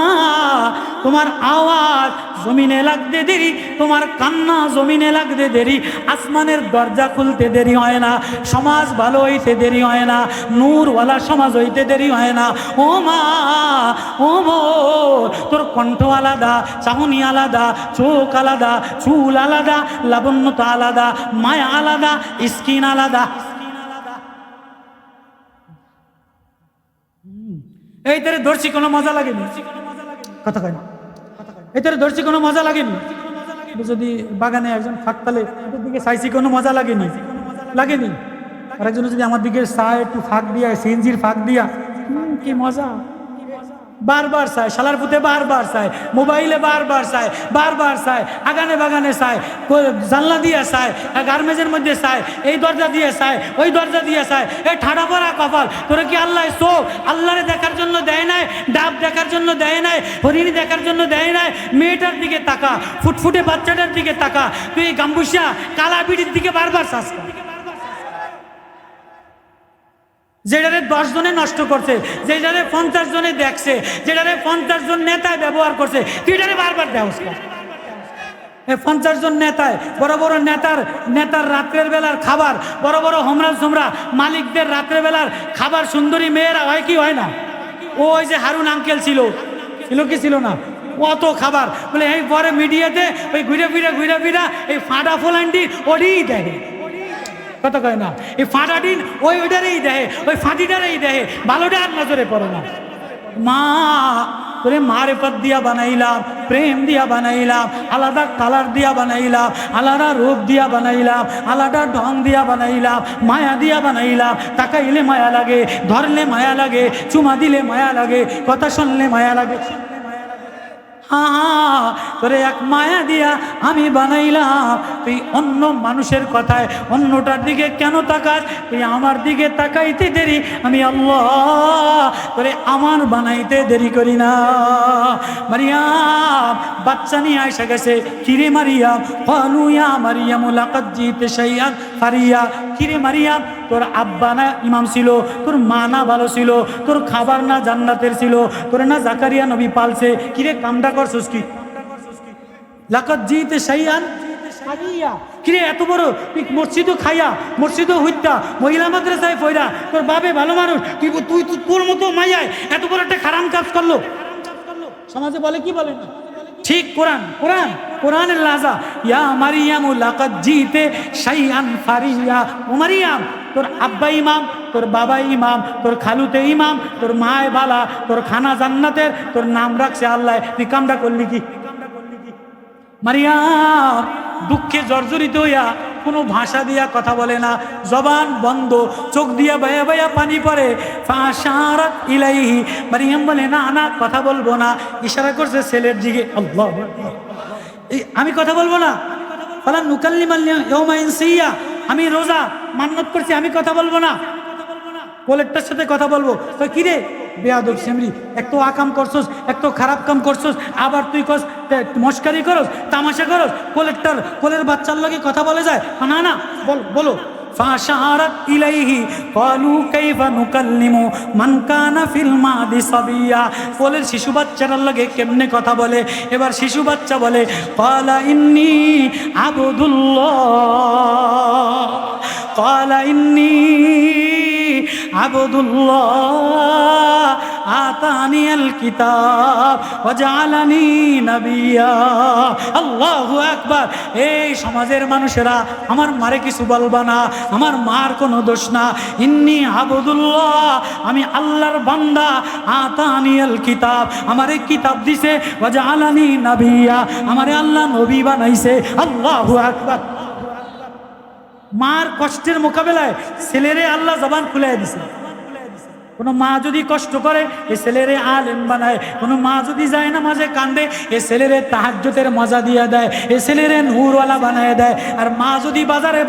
তোমার আওয়াজ জমিনে লাগতে দেরি, তোমার কান্না জমিনে লাগতে দেরি, আসমানের দরজা খুলতে দেরি হয় না, সমাজ ভালো হইতে দেরি হয় না, নূরওয়ালা সমাজ হইতে দেরি হয় না। ও মা, ও মো, তোর কণ্ঠ আলাদা, চাহনি আলাদা, চোখ আলাদা, চুল আলাদা, লাবণ্যতা আলাদা, মায়া আলাদা, স্কিন আলাদা। এই তারে ধরছি, কোনো মজা লাগেনি, কথা কয় না। এটার ধরছি কোনো মজা লাগেনি। যদি বাগানে একজন ফাঁকতালে ওদের দিকে চাইছি কোনো মজা লাগেনি, লাগেনি। আর একজন যদি আমার দিকে চায় একটু ফাঁক দিয়া, সিএনজির ফাঁক দিয়া, কি মজা। বারবার চায়, শালার পুঁতে বারবার চায়, মোবাইলে বারবার চায়, বারবার চায়, আগানে বাগানে চায়, জানলা দিয়ে চায়, গার্মেজের মধ্যে চায়, এই দরজা দিয়ে চায়, ওই দরজা দিয়ে চায়। এই ঠাডা পড়া কপাল, তোরা কি আল্লাহ চোখ আল্লাহরে দেখার জন্য দেয় নাই? ডাব দেখার জন্য দেয় নাই? হরিণী দেখার জন্য দেয় নাই? মেয়েটার দিকে তাকা, ফুটফুটে বাচ্চাটার দিকে তাকা, তুই গাম্বুসিয়া কালা বিড়ির দিকে বারবার চাস। যেটারে 10 জনে নষ্ট করছে, যেটারে 50 জনে দেখছে, যেটারে 50 জন নেতায় ব্যবহার করছে, তুই এটারে বারবার দেওস। 50 জন নেতায়, বড় বড় নেতার রাত্রের বেলার খাবার, বড় বড় হোমরা সোমরা মালিকদের রাত্রের বেলার খাবার সুন্দরী মেয়েরা হয় কি হয় না? ওই যে হারুন আঙ্কেল ছিল কি ছিল না? অত খাবার বলে এই পরে মিডিয়াতে ওই ঘুরে ফিরা এই ফাঁটা ফোলান্ডি ওডি দেখে, কথা কয় না, এই ফাঁটাটিন ওইটারেই দেয়, ওই ফাঁটিটারেই দেয়, ভালোটা আর নজরে পড়ে না। মা তোরে মারেফত দিয়া বানাইলাম, প্রেম দিয়া বানাইলাম, আলাদা কালার দিয়া বানাইলাম, আলাদা রূপ দিয়া বানাইলাম, আলাদা ঢং দিয়া বানাইলাম, মায়া দিয়া বানাইলাম। তাকাইলে মায়া লাগে, ধরলে মায়া লাগে, চুমা দিলে মায়া লাগে, কথা শুনলে মায়া লাগে। তোরে এক মায়া দিয়া আমি বানাইলাম, তুই অন্য মানুষের কথায় অন্যটার দিকে কেন তাকাস? তুই আমার দিকে তাকাইতে দেরি, আমি আল্লাহ তোরে আমার বানাইতে দেরি করি না। মারিয়াম বাচ্চা নিয়ে আইসা গেছে। কিরে মারিয়াম, ক্বালু ইয়া মারিয়াম লাকাদ জিতে শাইআন ফারিয়া। কিরে মারিয়াম, তোর আব্বা না ইমাম ছিল, তোর মা না ভালো ছিল, তোর খাবার না জান্নাতের ছিল, তোর না জাকারিয়া নবী পালছে, কিরে কামটা করছস কি? লাকাদ জিতে শাইআন ফারিয়া। কিরে এত বড় তুই মসজিদও খাইয়া, মসজিদও হইতা, মহিলা মাদ্রাসায় পয়রা, তোর বাবে ভালো মানুষ, তুই তোর মতো মাইয়ায় এত বড় একটা খারাপ কাজ করলো। সমাজে বলে কি বলে না? ঠিক কোরআনের লাজা, ইয়া মারিয়াম লাকাদ জিতে শাইআন ফারিয়া। ও মারিয়াম, তোর আব্বা ইমাম, তোর বাবা ইমাম, তোর খালুতে ইমাম, তোর মায় বালা, তোর খানা জান্নাতের, তোর নাম রাখছে আল্লাহ, তুই কামটা করলি কি? মারিয়াম দুঃখে জর্জরিত হইয়া কোনো ভাষা দিয়া কথা বলে না, জবান বন্ধ, চোখ দিয়া বায়া বায়া পানি পড়ে। ফাশারাত ইলাইহি, মারিয়াম বলে না কথা বলবো না, ইশারা করছে ছেলের দিকে। আল্লাহ, আমি কথা বলবো না। ফালান নুকাল্লিমাল ইয়াউমা ইনসিয়া, আমি রোজা মান্নত করছি, আমি কথা বলবো না, কোলেরটার সাথে কথা বলবো। তো কিরে বেয়াদব সেমরি, এক তো আকাম করছস, এক তো খারাপ কাম করছস, আবার তুই কস মস্কারি করস, তামাশা করস, কোলের বাচ্চার লগে কথা বলে যায় না, বলো। ফাশারাত ইলাইহি ক্বালু কাইফা নুকাল্লিমু মান কানা ফিল মাদি সাবিয়া। কোলের শিশু বাচ্চার লগে কেমনে কথা বলে? এবার শিশু বাচ্চা বলে ক্বালা ইন্নী আবদুল্লাহ, ক্বালা ইন্নী আবদুল্লাহ আতানিয়াল কিতাব ওয়া জাআলানি নাবিয়্যা। আল্লাহু আকবার। এই সমাজের মানুষেরা আমার মারে কিছু বলবা না, আমার মার কোনো দোষ না। ইন্নী আবদুল্লাহ, আমি আল্লাহর বান্দা। আতানিয়াল কিতাব, আমারে কিতাব দিছে। ওয়া জাআলানি নাবিয়্যা, আমারে আল্লাহ নবী বানাইছে। আল্লাহু আকবার। মার কষ্টের মোকাবেলায় ছেলেরে আল্লাহ জবান খুলে দিছে। কোনো মা যদি কষ্ট করে এ ছেলেরে আলেম বানায়, কোনো মা যদি যায় না মাঝে কান্দে এ ছেলেরে তাহাজ্জুদের মজা দিয়ে দেয়, এ ছেলেরে নূরওয়ালা বানায় দেয়। আর মা যদি বাজারে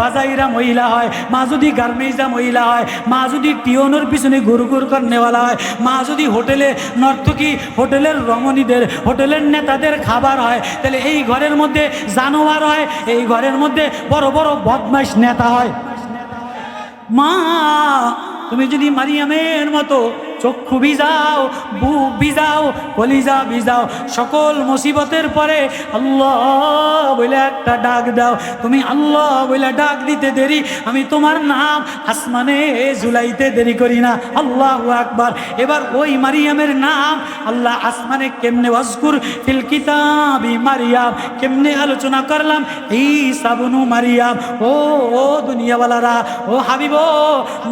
বাজাইরা মহিলা হয়, মা যদি গার্মেন্টসা মহিলা হয়, মা যদি টিওনোর পিছনে ঘুরঘুর করনেওয়ালা হয়, মা যদি হোটেলে নর্তকী, হোটেলের রমণীদের, হোটেলের নেতাদের খাবার হয়, তাহলে এই ঘরের মধ্যে জানোয়ার হয়, এই ঘরের মধ্যে বড় বড় বদমাইশ নেতা হয়। মা তুমি যদি মারিয়ামের মতো চক্ষু ভিজাও, বুক ভিজাও, কলিজা ভিজাও, সকল মুসিবতের পরে আল্লাহ বলে একটা ডাক দাও, তুমি আল্লাহ বলে ডাক দিতে দেরি, আমি তোমার নাম আসমানে ঝুলাইতে দেরি করি না। আল্লাহু আকবার। এবার ওই মারিয়ামের নাম আল্লাহ আসমানে কেমনে ওয়াজকুর ফিল কিতাবি মারিয়াম, কেমনে আলোচনা করলাম ঈসা ইবনু মারিয়াম। ও দুনিয়াওয়ালারা, ও হাবিব,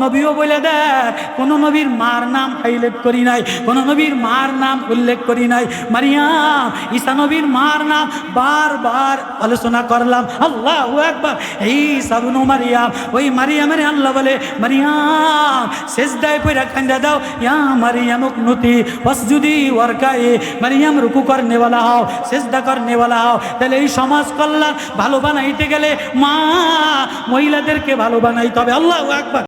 নবীও বলে দেয় কোন নবীর মার নাম হাইলাইট করি নাই, কোন নবীর মার নাম উল্লেখ করি নাই। মারিয়াম ঈসা নবীর মার নাম বারবার আলোচনা করলাম। আল্লাহু আকবার। ঈসা ইবনে মারিয়াম, ওই মারিয়ামের আল্লাহ বলে মারিয়াম সিজদায় পড়ে কান্দা দাও, ইয়া মারিয়াম উকনুতি ওয়াসজুদি ওয়ারকাই, মারিয়াম রুকু করনে वाला হও, সিজদা করনে वाला হও। তাহলে এই সমাজ কল্যাণ ভালো বানাইতে গেলে মা মহিলাদেরকে ভালো বানাইতে হবে। আল্লাহু আকবার।